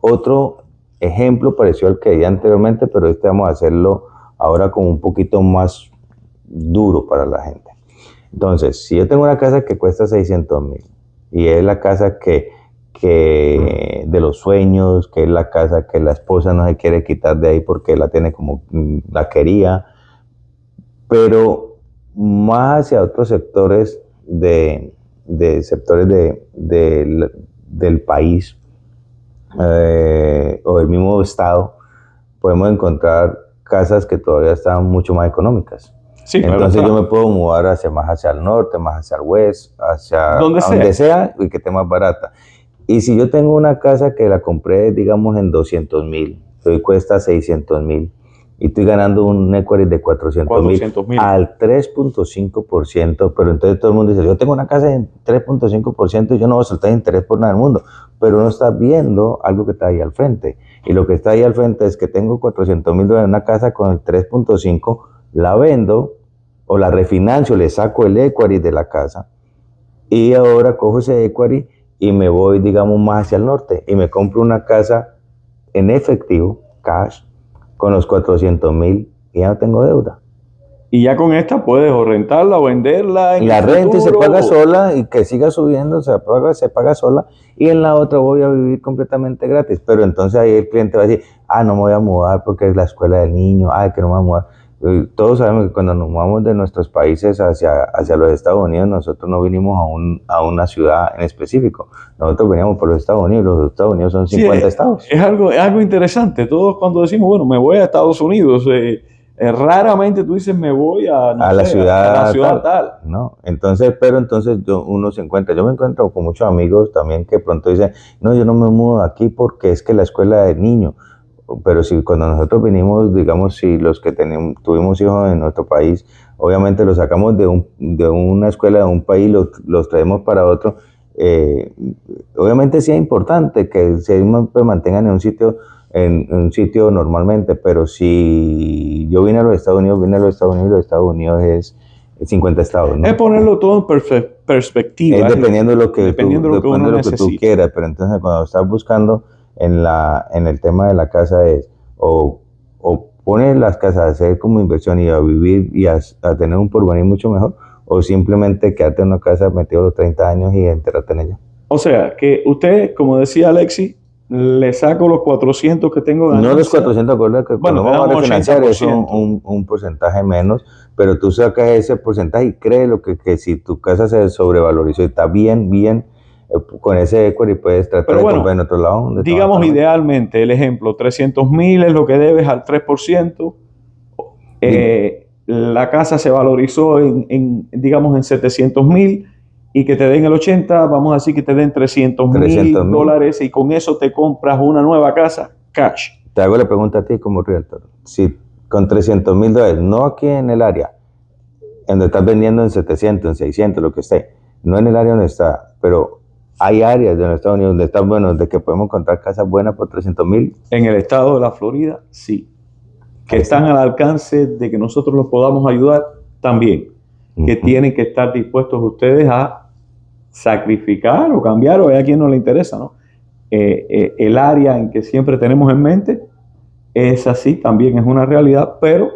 Speaker 2: otro ejemplo parecido al que di anteriormente, pero vamos a hacerlo ahora como un poquito más duro para la gente. Entonces, si yo tengo una casa que cuesta 600,000 y es la casa que de los sueños, que es la casa que la esposa no se quiere quitar de ahí porque la tiene como la quería, pero más hacia otros sectores del país o del mismo estado, podemos encontrar casas que todavía están mucho más económicas. Sí, entonces claro, yo me puedo mudar más hacia el norte, más hacia el oeste, hacia donde sea y que esté más barata. Y si yo tengo una casa que la compré, digamos, en 200,000, hoy cuesta 600,000, y estoy ganando un equity de 400,000 al 3.5%, pero entonces todo el mundo dice, yo tengo una casa en 3.5% y yo no voy a soltar interés por nada del mundo, pero no estás viendo algo que está ahí al frente. Y lo que está ahí al frente es que tengo 400,000 dólares en una casa con el 3.5%, la vendo o la refinancio, le saco el equity de la casa y ahora cojo ese equity y me voy, digamos, más hacia el norte y me compro una casa en efectivo, cash, con los 400,000 y ya no tengo deuda.
Speaker 1: Y ya con esta puedes o rentarla o venderla.
Speaker 2: Y la renta se paga sola y que siga subiendo, se paga sola. Y en la otra voy a vivir completamente gratis. Pero entonces ahí el cliente va a decir, no me voy a mudar porque es la escuela del niño, que no me voy a mudar. Todos sabemos que cuando nos mudamos de nuestros países hacia los Estados Unidos, nosotros no vinimos a una ciudad en específico. Nosotros veníamos por los Estados Unidos, los Estados Unidos son 50 estados.
Speaker 1: Es algo interesante. Todos cuando decimos, bueno, me voy a Estados Unidos, raramente tú dices me voy a
Speaker 2: la ciudad
Speaker 1: tal.
Speaker 2: No, entonces uno se encuentra, yo me encuentro con muchos amigos también que pronto dicen, no, yo no me mudo aquí porque es que la escuela del niño. Pero si cuando nosotros vinimos, digamos, si los que tuvimos hijos en nuestro país, obviamente los sacamos de una escuela de un país, los traemos para otro, obviamente sí es importante que se mantengan en un sitio normalmente, pero si yo vine a los Estados Unidos, los Estados Unidos es 50 estados, ¿no?
Speaker 1: Es ponerlo todo en perspectiva.
Speaker 2: Es dependiendo de lo que tú quieras, pero entonces cuando estás buscando en el tema de la casa es o pones las casas a hacer como inversión y a vivir y a tener un porvenir mucho mejor, o simplemente quedarte en una casa metido los 30 años y enterrarte en ella.
Speaker 1: O sea, que usted, como decía Alexis, le saco los 400 que tengo ganancia.
Speaker 2: No los 400, acuérdate que cuando vamos a refinanciar es un porcentaje menos, pero tú sacas ese porcentaje y créelo que si tu casa se sobrevalorizó y está bien, con ese equity puedes tratar de comprar en otro lado.
Speaker 1: Digamos idealmente, el ejemplo, 300,000 es lo que debes al 3%. La casa se valorizó digamos, en 700,000 y que te den el 80, vamos a decir que te den $300,000 y con eso te compras una nueva casa cash.
Speaker 2: Te hago la pregunta a ti como realtor. Si con $300,000, no aquí en el área, donde estás vendiendo en 700, en 600, lo que esté, no en el área donde está, pero hay áreas de los Estados Unidos donde están buenos, de que podemos encontrar casas buenas por 300,000.
Speaker 1: En el estado de la Florida, sí. Que están al alcance de que nosotros los podamos ayudar también. Que tienen que estar dispuestos ustedes a sacrificar o cambiar, o a quien no le interesa, ¿no? El área en que siempre tenemos en mente es así, también es una realidad, pero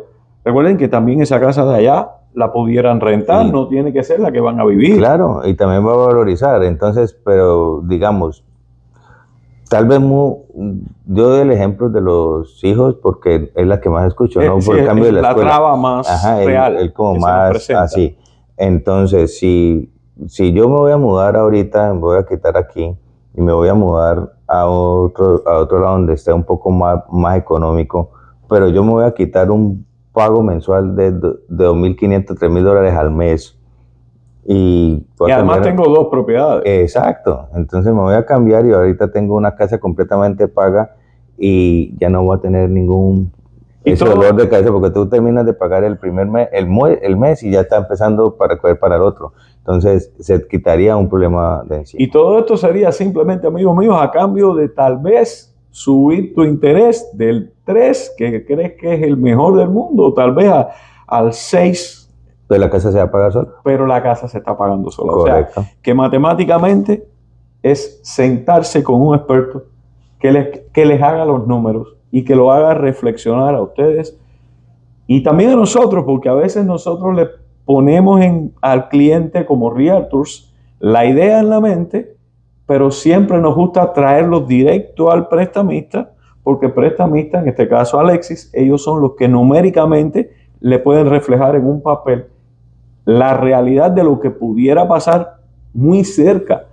Speaker 1: recuerden que también esa casa de allá la pudieran rentar, no tiene que ser la que van a vivir.
Speaker 2: Claro, y también va a valorizar, entonces, pero digamos, tal vez yo doy el ejemplo de los hijos porque es la que más escucho, ¿no? Por el cambio de la escuela.
Speaker 1: La traba más real.
Speaker 2: El como más así. Entonces, si yo me voy a mudar ahorita, me voy a quitar aquí y me voy a mudar a otro lado donde esté un poco más económico, pero yo me voy a quitar un pago mensual de $2,500, $3,000 al mes. Y
Speaker 1: además tengo 2 propiedades.
Speaker 2: Exacto. Entonces me voy a cambiar y ahorita tengo una casa completamente paga y ya no voy a tener ningún dolor de cabeza porque tú terminas de pagar el primer mes, el mes y ya está empezando para coger para el otro. Entonces se quitaría un problema de encima.
Speaker 1: Y todo esto sería simplemente, amigos míos, a cambio de tal vez subir tu interés del 3, que crees que es el mejor del mundo, tal vez al 6.
Speaker 2: Pero la casa se va a pagar sola.
Speaker 1: Pero la casa se está pagando sola.
Speaker 2: Correcto.
Speaker 1: O sea, que matemáticamente es sentarse con un experto que les haga los números y que lo haga reflexionar a ustedes y también a nosotros, porque a veces nosotros le ponemos al cliente como realtors la idea en la mente, pero siempre nos gusta traerlo directo al prestamista, porque el prestamista, en este caso Alexis, ellos son los que numéricamente le pueden reflejar en un papel la realidad de lo que pudiera pasar muy cerca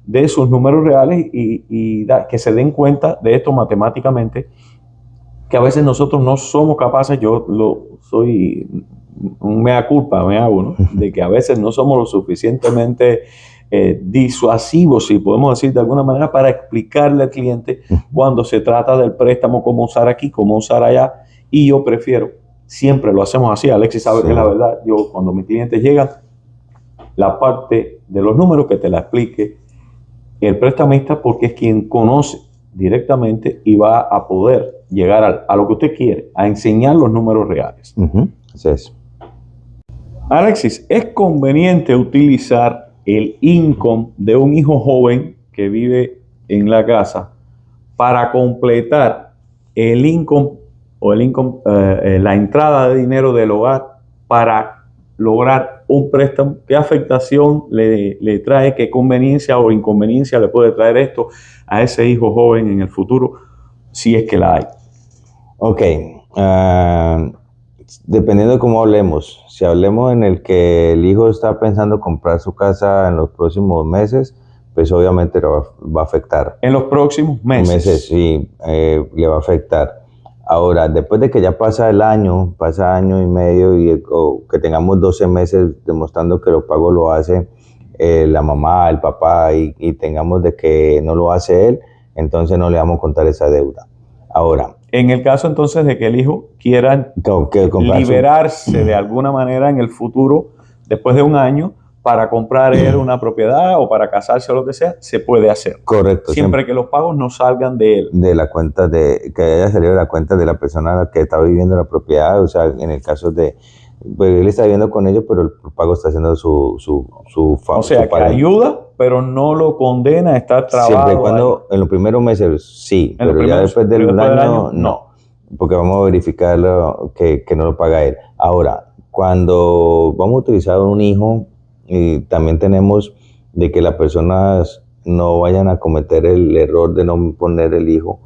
Speaker 1: de esos números reales y que se den cuenta de esto matemáticamente, que a veces nosotros no somos capaces, yo soy un mea culpa, ¿no? De que a veces no somos lo suficientemente disuasivos, si podemos decir de alguna manera, para explicarle al cliente cuando se trata del préstamo, cómo usar aquí, cómo usar allá, y yo prefiero, siempre lo hacemos así, Alexis sabe que es la verdad, yo cuando mis clientes llegan, la parte de los números que te la explique el prestamista, porque es quien conoce directamente y va a poder llegar a lo que usted quiere, a enseñar los números reales.
Speaker 2: Así es.
Speaker 1: Alexis, ¿es conveniente utilizar el income de un hijo joven que vive en la casa para completar el income la entrada de dinero del hogar para lograr un préstamo? ¿Qué afectación le trae, qué conveniencia o inconveniencia le puede traer esto a ese hijo joven en el futuro, si es que la hay?
Speaker 2: Ok, dependiendo de cómo hablemos, si hablemos en el que el hijo está pensando comprar su casa en los próximos meses, pues obviamente va a afectar.
Speaker 1: En los próximos meses.
Speaker 2: Sí, le va a afectar. Ahora, después de que ya pasa año y medio, o que tengamos 12 meses demostrando que los pagos lo hace la mamá, el papá, y tengamos de que no lo hace él, entonces no le vamos a contar esa deuda. Ahora,
Speaker 1: en el caso entonces de que el hijo quiera liberarse de alguna manera en el futuro, después de un año, para comprar él una propiedad o para casarse o lo que sea, se puede hacer.
Speaker 2: Correcto.
Speaker 1: Siempre que los pagos no salgan de él.
Speaker 2: De la cuenta que haya salido de la cuenta de la persona que está viviendo la propiedad. O sea, en el caso de, pues él está viviendo con ellos, pero el pago está haciendo su
Speaker 1: O sea, que ayuda, pero no lo condena a estar trabado.
Speaker 2: Siempre y cuando, en los primeros meses, sí, pero ya después del año, no. Porque vamos a verificar que no lo paga él. Ahora, cuando vamos a utilizar un hijo, y también tenemos de que las personas no vayan a cometer el error de no poner el hijo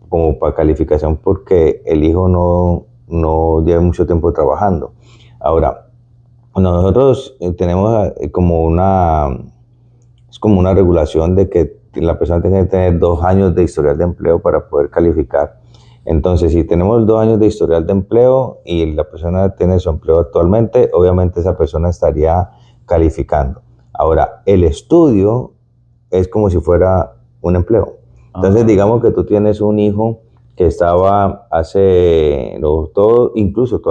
Speaker 2: como para calificación, porque el hijo no lleva mucho tiempo trabajando. Ahora, nosotros tenemos como una regulación de que la persona tiene que tener 2 años de historial de empleo para poder calificar. Entonces, si tenemos 2 años de historial de empleo y la persona tiene su empleo actualmente, obviamente esa persona estaría calificando. Ahora, el estudio es como si fuera un empleo. Entonces, digamos que tú tienes un hijo que estaba incluso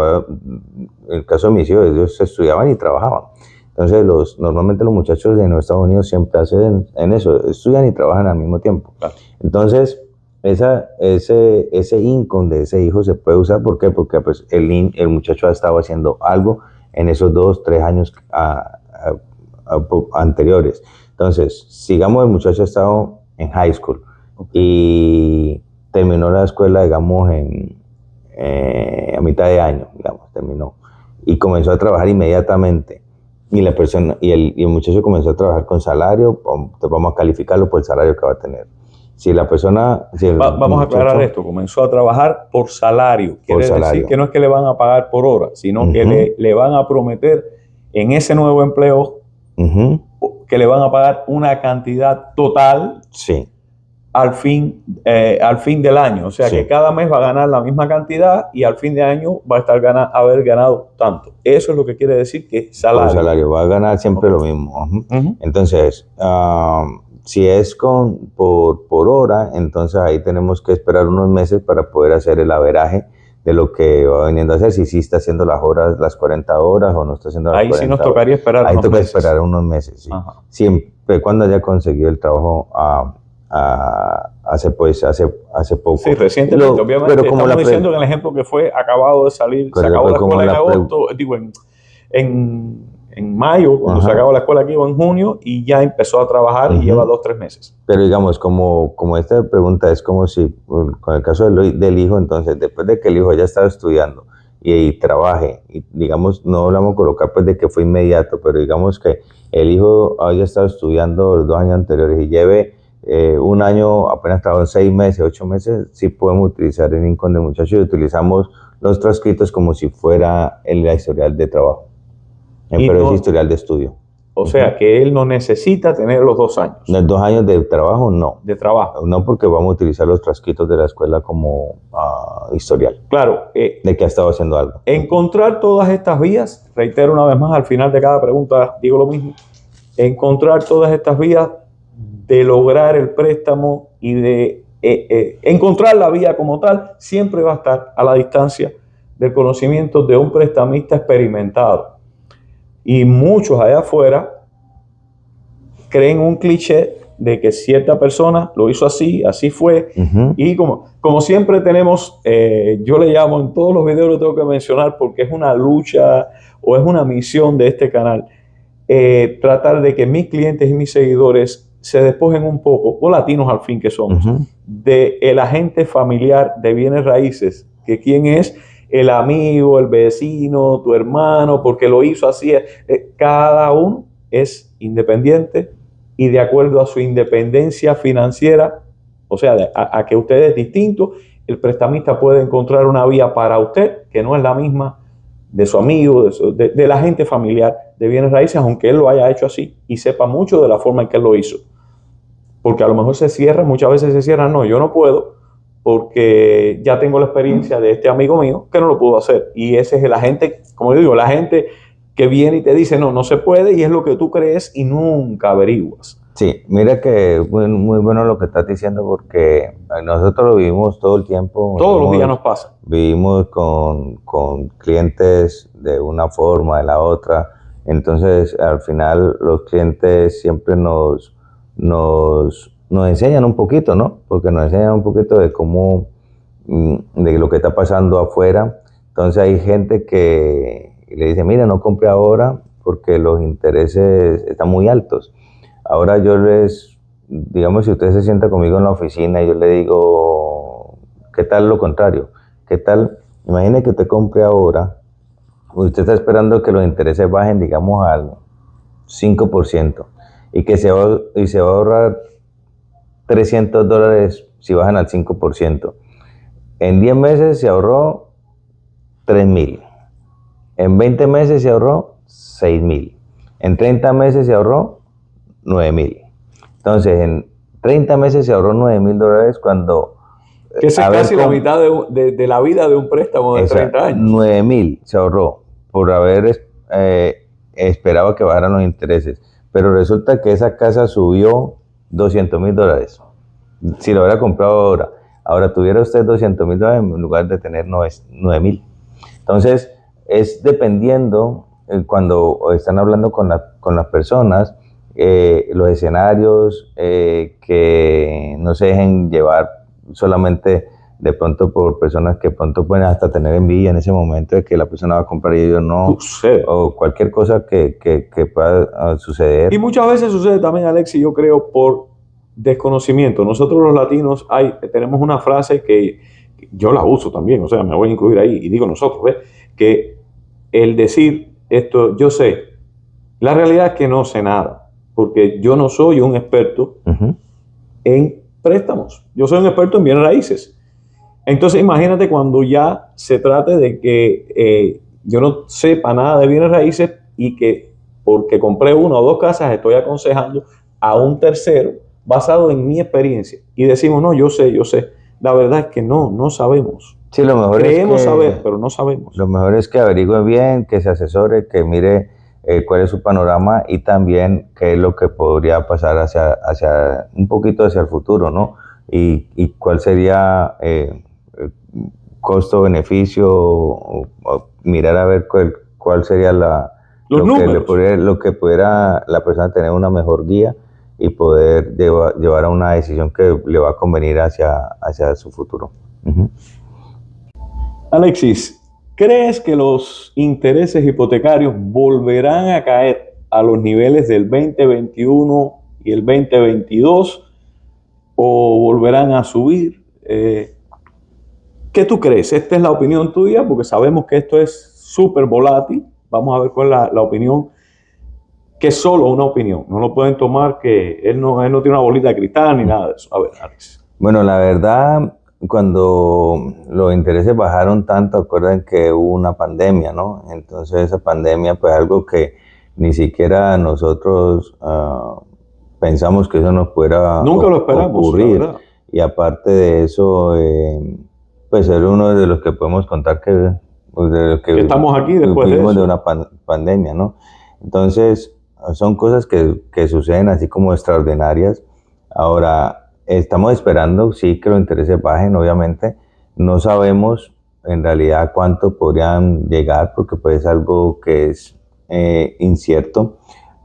Speaker 2: en el caso de mis hijos, ellos estudiaban y trabajaban. Entonces, normalmente los muchachos de los Estados Unidos siempre hacen eso, estudian y trabajan al mismo tiempo. Entonces, ese income de ese hijo se puede usar. ¿Por qué? Porque pues, el muchacho ha estado haciendo algo en esos 2, 3 años anteriores. Entonces, sigamos, el muchacho ha estado en high school y terminó la escuela, digamos, a mitad de año, digamos, terminó. Y comenzó a trabajar inmediatamente. Y la persona y el muchacho comenzó a trabajar con salario, vamos a calificarlo por el salario que va a tener. Si la persona...
Speaker 1: vamos a aclarar esto, comenzó a trabajar por salario. Quiere decir que no es que le van a pagar por hora, sino que le van a prometer en ese nuevo empleo que le van a pagar una cantidad total al fin del año. O sea, que cada mes va a ganar la misma cantidad y al fin de año va a estar haber ganado tanto. Eso es lo que quiere decir que salario.
Speaker 2: Por salario, va a ganar siempre lo mismo. Entonces, si es por hora, entonces ahí tenemos que esperar unos meses para poder hacer el averaje de lo que va viniendo a hacer, si sí está haciendo las horas, las 40 horas o no está haciendo las 40 horas. Ahí sí nos
Speaker 1: tocaría esperar
Speaker 2: unos meses. Ahí toca esperar unos meses, sí. Siempre cuando haya conseguido el trabajo hace poco.
Speaker 1: Sí, recientemente, obviamente. Pero como estamos diciendo en el ejemplo que fue acabado de salir, se acabó la escuela en agosto, digo, en mayo, cuando se acabó la escuela aquí, o en junio, y ya empezó a trabajar y lleva 2 o 3 meses.
Speaker 2: Pero digamos, como esta pregunta es como si, con el caso del hijo, entonces, después de que el hijo haya estado estudiando y trabaje, y digamos, no hablamos de colocar pues de que fue inmediato, pero digamos que el hijo haya estado estudiando los 2 años anteriores y lleve un año, apenas trabajó 6 meses, 8 meses, sí podemos utilizar el income del muchacho y utilizamos los transcritos como si fuera la historial de trabajo. Pero es historial de estudio.
Speaker 1: O sea, que él no necesita tener los 2 años.
Speaker 2: ¿Los 2 años de trabajo? No.
Speaker 1: ¿De trabajo?
Speaker 2: No, porque vamos a utilizar los transcritos de la escuela como historial.
Speaker 1: Claro.
Speaker 2: De que ha estado haciendo algo.
Speaker 1: Encontrar todas estas vías, reitero una vez más, al final de cada pregunta digo lo mismo, encontrar todas estas vías de lograr el préstamo y de encontrar la vía como tal, siempre va a estar a la distancia del conocimiento de un prestamista experimentado. Y muchos allá afuera creen un cliché de que cierta persona lo hizo así, así fue. Y como siempre tenemos, yo le llamo, en todos los videos lo tengo que mencionar porque es una lucha o es una misión de este canal, tratar de que mis clientes y mis seguidores se despojen un poco, o latinos al fin que somos, del agente familiar de bienes raíces, que quién es el amigo, el vecino, tu hermano, porque lo hizo así. Cada uno es independiente y de acuerdo a su independencia financiera, o sea, a que usted es distinto, el prestamista puede encontrar una vía para usted que no es la misma de su amigo, de la agente familiar de bienes raíces, aunque él lo haya hecho así y sepa mucho de la forma en que él lo hizo. Porque a lo mejor se cierra, muchas veces se cierra, no, yo no puedo, porque ya tengo la experiencia de este amigo mío que no lo pudo hacer. Y ese es el agente, como yo digo, la gente que viene y te dice, no, no se puede, y es lo que tú crees y nunca averiguas.
Speaker 2: Sí, mira que es muy bueno lo que estás diciendo porque nosotros lo vivimos todo el tiempo.
Speaker 1: Todos los días nos pasa.
Speaker 2: Vivimos con clientes de una forma, de la otra. Entonces, al final, los clientes siempre nos enseñan un poquito, ¿no? Porque nos enseñan un poquito de cómo, de lo que está pasando afuera. Entonces, hay gente que le dice, mira, no compre ahora porque los intereses están muy altos. Ahora yo digamos, si usted se sienta conmigo en la oficina y yo le digo, ¿qué tal lo contrario? ¿Qué tal? Imagine que usted compre ahora, usted está esperando que los intereses bajen, digamos, al 5% y que se va a ahorrar $300 si bajan al 5%. En 10 meses se ahorró 3.000. En 20 meses se ahorró 6.000. En 30 meses se ahorró 9.000. Entonces, en 30 meses se ahorró $9.000 cuando...
Speaker 1: Que es casi la mitad de la vida de un préstamo de 30 años.
Speaker 2: 9.000 se ahorró por haber esperado que bajaran los intereses. Pero resulta que esa casa subió $200.000. Si lo hubiera comprado ahora. Ahora tuviera usted $200.000 en lugar de tener 9.000. Entonces, es dependiendo, cuando están hablando con las personas, los escenarios, que no se dejen llevar solamente de pronto por personas que pronto pueden hasta tener envidia en ese momento de que la persona va a comprar y ellos no, o cualquier cosa que pueda suceder.
Speaker 1: Y muchas veces sucede también, Alexis, yo creo, por desconocimiento. Nosotros los latinos tenemos una frase que yo la uso también, o sea, me voy a incluir ahí y digo nosotros, ¿ves? Que el decir esto, yo sé, la realidad es que no sé nada, porque yo no soy un experto en préstamos, yo soy un experto en bienes raíces. Entonces imagínate cuando ya se trate de que yo no sepa nada de bienes raíces y que porque compré una o dos casas estoy aconsejando a un tercero basado en mi experiencia y decimos, no, yo sé. La verdad es que no sabemos.
Speaker 2: Sí, lo mejor
Speaker 1: creemos saber, pero no sabemos.
Speaker 2: Lo mejor es que averigüe bien, que se asesore, que mire cuál es su panorama y también qué es lo que podría pasar hacia un poquito hacia el futuro, ¿no? Y cuál sería costo-beneficio, o mirar a ver cuál sería lo que pudiera la persona tener una mejor guía y poder llevar a una decisión que le va a convenir hacia su futuro.
Speaker 1: Alexis, ¿crees que los intereses hipotecarios volverán a caer a los niveles del 2021 y el 2022 o volverán a subir? ¿Qué tú crees? Esta es la opinión tuya porque sabemos que esto es súper volátil. Vamos a ver cuál es la opinión, que es solo una opinión. No lo pueden tomar que él no tiene una bolita de cristal ni nada de eso. A ver, Alex.
Speaker 2: Bueno, la verdad, cuando los intereses bajaron tanto, acuerdan que hubo una pandemia, ¿no? Entonces esa pandemia, pues algo que ni siquiera nosotros pensamos que eso nos pudiera
Speaker 1: Nunca lo esperamos,
Speaker 2: ocurrir. Y aparte de eso, pues era uno de los que podemos contar que
Speaker 1: estamos aquí después de
Speaker 2: una pandemia, ¿no? Entonces, son cosas que suceden así como extraordinarias. Ahora, estamos esperando, sí, que los intereses bajen, obviamente. No sabemos en realidad cuánto podrían llegar, porque pues es algo que es incierto,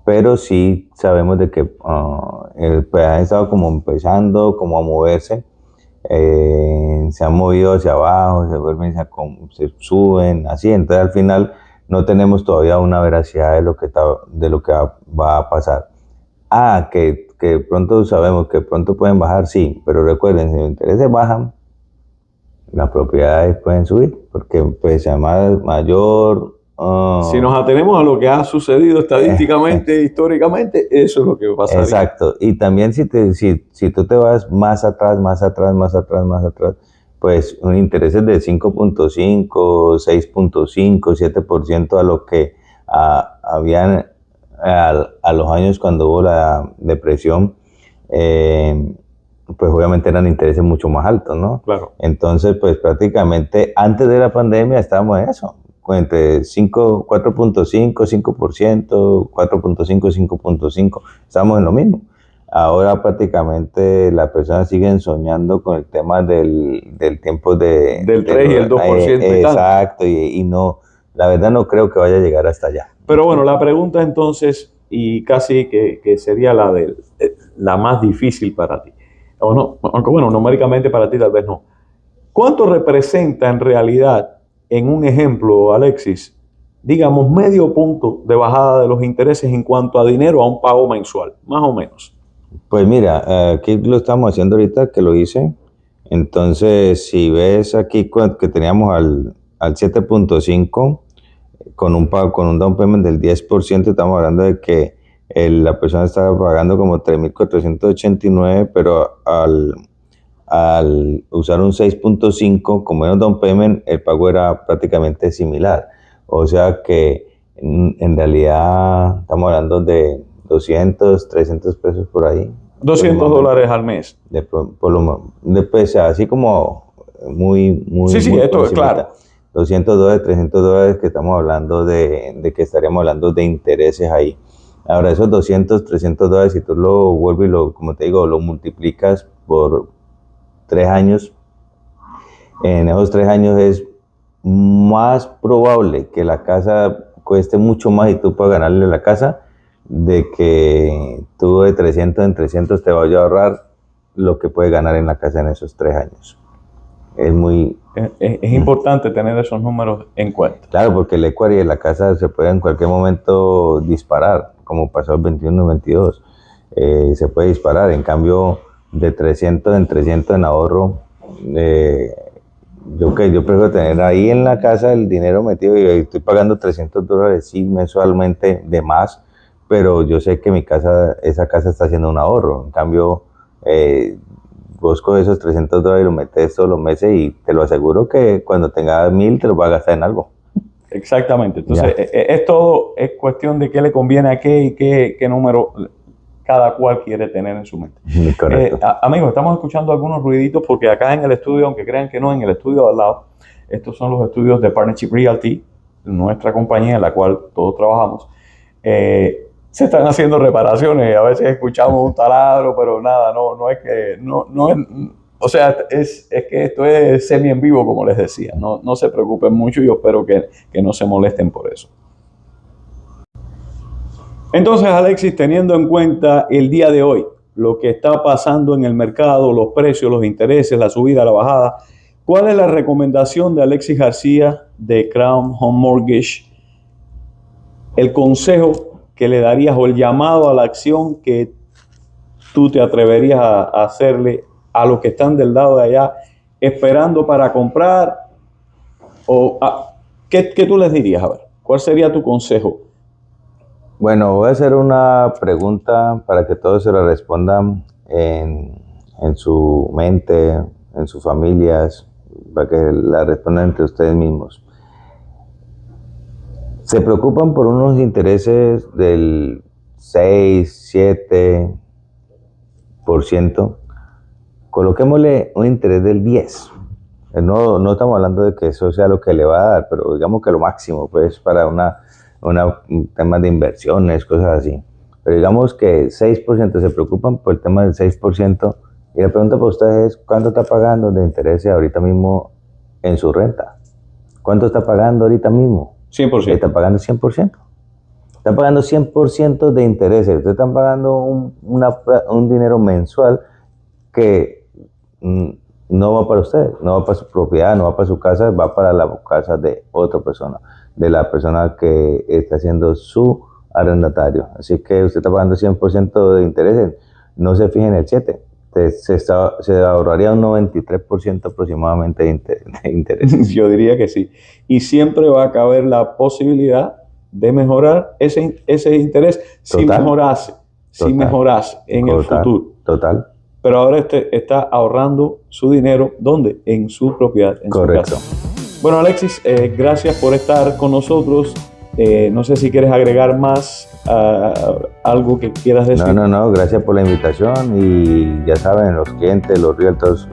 Speaker 2: pero sí sabemos de que pues han estado como empezando como a moverse. Se han movido hacia abajo, se vuelven, se suben, así. Entonces al final no tenemos todavía una veracidad de lo que va a pasar. Que pronto sabemos que pronto pueden bajar, sí, pero recuerden, si los intereses bajan, las propiedades pueden subir, porque pues además mayor...
Speaker 1: Si nos atenemos a lo que ha sucedido estadísticamente, históricamente, eso es lo que pasaría.
Speaker 2: Exacto, y también si tú te vas más atrás, pues un intereses de 5.5, 6.5, 7% a lo que habían a los años cuando hubo la depresión, pues obviamente eran intereses mucho más altos, ¿no?
Speaker 1: Claro.
Speaker 2: Entonces, pues prácticamente antes de la pandemia estábamos en eso, entre 4.5, 5%, 4.5, 5.5, estamos en lo mismo. Ahora prácticamente las personas siguen soñando con el tema del tiempo
Speaker 1: del 3 y el 2%.
Speaker 2: Exacto, y no, la verdad no creo que vaya a llegar hasta allá.
Speaker 1: Pero bueno, la pregunta entonces, y casi que sería la más difícil para ti, o no, aunque bueno, numéricamente para ti tal vez no. ¿Cuánto representa en realidad, en un ejemplo, Alexis, digamos, medio punto de bajada de los intereses en cuanto a dinero a un pago mensual, más o menos?
Speaker 2: Pues mira, aquí lo estamos haciendo ahorita que lo hice. Entonces, si ves aquí que teníamos al 7.5 con un down payment del 10%, estamos hablando de que la persona estaba pagando como 3.489, pero al usar un 6.5 como era un down payment, el pago era prácticamente similar. O sea que en realidad estamos hablando de 200, 300 pesos por ahí.
Speaker 1: $200 al mes.
Speaker 2: Después, así como muy
Speaker 1: Sí,
Speaker 2: muy
Speaker 1: esto es claro.
Speaker 2: $200, $300 que estamos hablando de que estaríamos hablando de intereses ahí. Ahora, esos $200, $300, si tú lo vuelves y como te digo, lo multiplicas por 3 años, en esos 3 años es más probable que la casa cueste mucho más y tú puedas ganarle la casa, de que tú de 300 en 300 te vayas a ahorrar lo que puedes ganar en la casa en esos 3 años.
Speaker 1: Es importante tener esos números en cuenta.
Speaker 2: Claro, porque el equity de la casa se puede en cualquier momento disparar, como pasó el 21 22. Se puede disparar. En cambio, de 300 en 300 en ahorro, yo prefiero tener ahí en la casa el dinero metido y estoy pagando $300 sí mensualmente de más, pero yo sé que esa casa está haciendo un ahorro. En cambio, vos coges esos $300 y lo metes todos los meses y te lo aseguro que cuando tengas 1,000 te lo vas a gastar en algo.
Speaker 1: Exactamente. Entonces, esto es cuestión de qué le conviene a qué y qué número cada cual quiere tener en su mente.
Speaker 2: Correcto.
Speaker 1: Amigos, estamos escuchando algunos ruiditos porque acá en el estudio, aunque crean que no, en el estudio al lado, estos son los estudios de Partnership Realty, nuestra compañía en la cual todos trabajamos. Se están haciendo reparaciones y a veces escuchamos un taladro, pero nada, no es que, o sea, es que esto es semi en vivo, como les decía. No se preocupen mucho y yo espero que no se molesten por eso. Entonces, Alexis, teniendo en cuenta el día de hoy, lo que está pasando en el mercado, los precios, los intereses, la subida, la bajada, ¿cuál es la recomendación de Alexis García de Crown Home Mortgage? El consejo que le darías o el llamado a la acción que tú te atreverías a hacerle a los que están del lado de allá esperando para comprar, ¿qué tú les dirías? A ver, ¿cuál sería tu consejo?
Speaker 2: Bueno, voy a hacer una pregunta para que todos se la respondan en su mente, en sus familias, para que la respondan entre ustedes mismos. Se preocupan por unos intereses del 6, 7%. Coloquémosle un interés del 10%. No estamos hablando de que eso sea lo que le va a dar, pero digamos que lo máximo, pues, para temas de inversiones, cosas así. Pero digamos que 6% se preocupan por el tema del 6%. Y la pregunta para ustedes es, ¿cuánto está pagando de intereses ahorita mismo en su renta? ¿Cuánto está pagando ahorita mismo?
Speaker 1: 100%.
Speaker 2: Está pagando 100%. Están pagando 100% de intereses. Ustedes están pagando un dinero mensual que no va para usted, no va para su propiedad, no va para su casa, va para la casa de otra persona. de la persona que está haciendo su arrendatario. Así que usted está pagando 100% de intereses, no se fije en el 7%. Se ahorraría un 93% aproximadamente de intereses.
Speaker 1: Yo diría que sí. Y siempre va a caber la posibilidad de mejorar ese interés si mejorase en el futuro.
Speaker 2: Total.
Speaker 1: Pero ahora usted está ahorrando su dinero, ¿dónde? En su propiedad, en
Speaker 2: Correcto.
Speaker 1: su casa. Bueno, Alexis, gracias por estar con nosotros. No sé si quieres agregar más algo que quieras decir.
Speaker 2: No, gracias por la invitación y ya saben, los clientes, los realtors,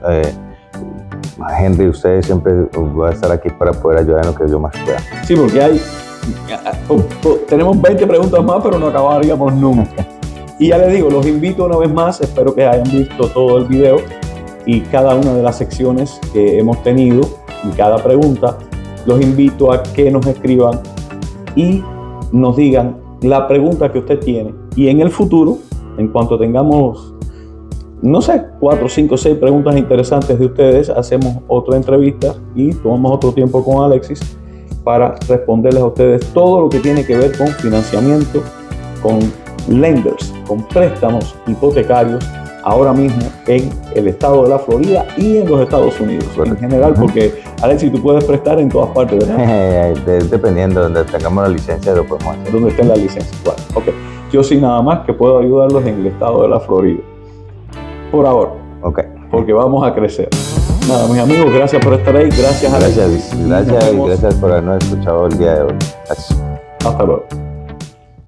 Speaker 2: gente de ustedes, siempre voy a estar aquí para poder ayudar en lo que yo más pueda.
Speaker 1: Sí, porque tenemos 20 preguntas más, pero no acabaríamos nunca. Y ya les digo, los invito una vez más, espero que hayan visto todo el video y cada una de las secciones que hemos tenido y cada pregunta, los invito a que nos escriban y nos digan la pregunta que usted tiene. Y en el futuro, en cuanto tengamos, no sé, 4, 5, 6 preguntas interesantes de ustedes, hacemos otra entrevista y tomamos otro tiempo con Alexis para responderles a ustedes todo lo que tiene que ver con financiamiento, con lenders, con préstamos hipotecarios, ahora mismo en el estado de la Florida y en los Estados Unidos en general, porque Alexis, tú puedes prestar en todas partes, ¿verdad?
Speaker 2: Dependiendo de donde tengamos la licencia, lo podemos hacer.
Speaker 1: Donde esté la licencia. Bueno, okay. Yo sí nada más que puedo ayudarlos en el estado de la Florida. Por ahora.
Speaker 2: Ok.
Speaker 1: Porque vamos a crecer. Nada, mis amigos, gracias por estar ahí. Gracias, Alexis.
Speaker 2: Gracias y gracias por habernos escuchado el día de hoy. Gracias.
Speaker 1: Hasta luego.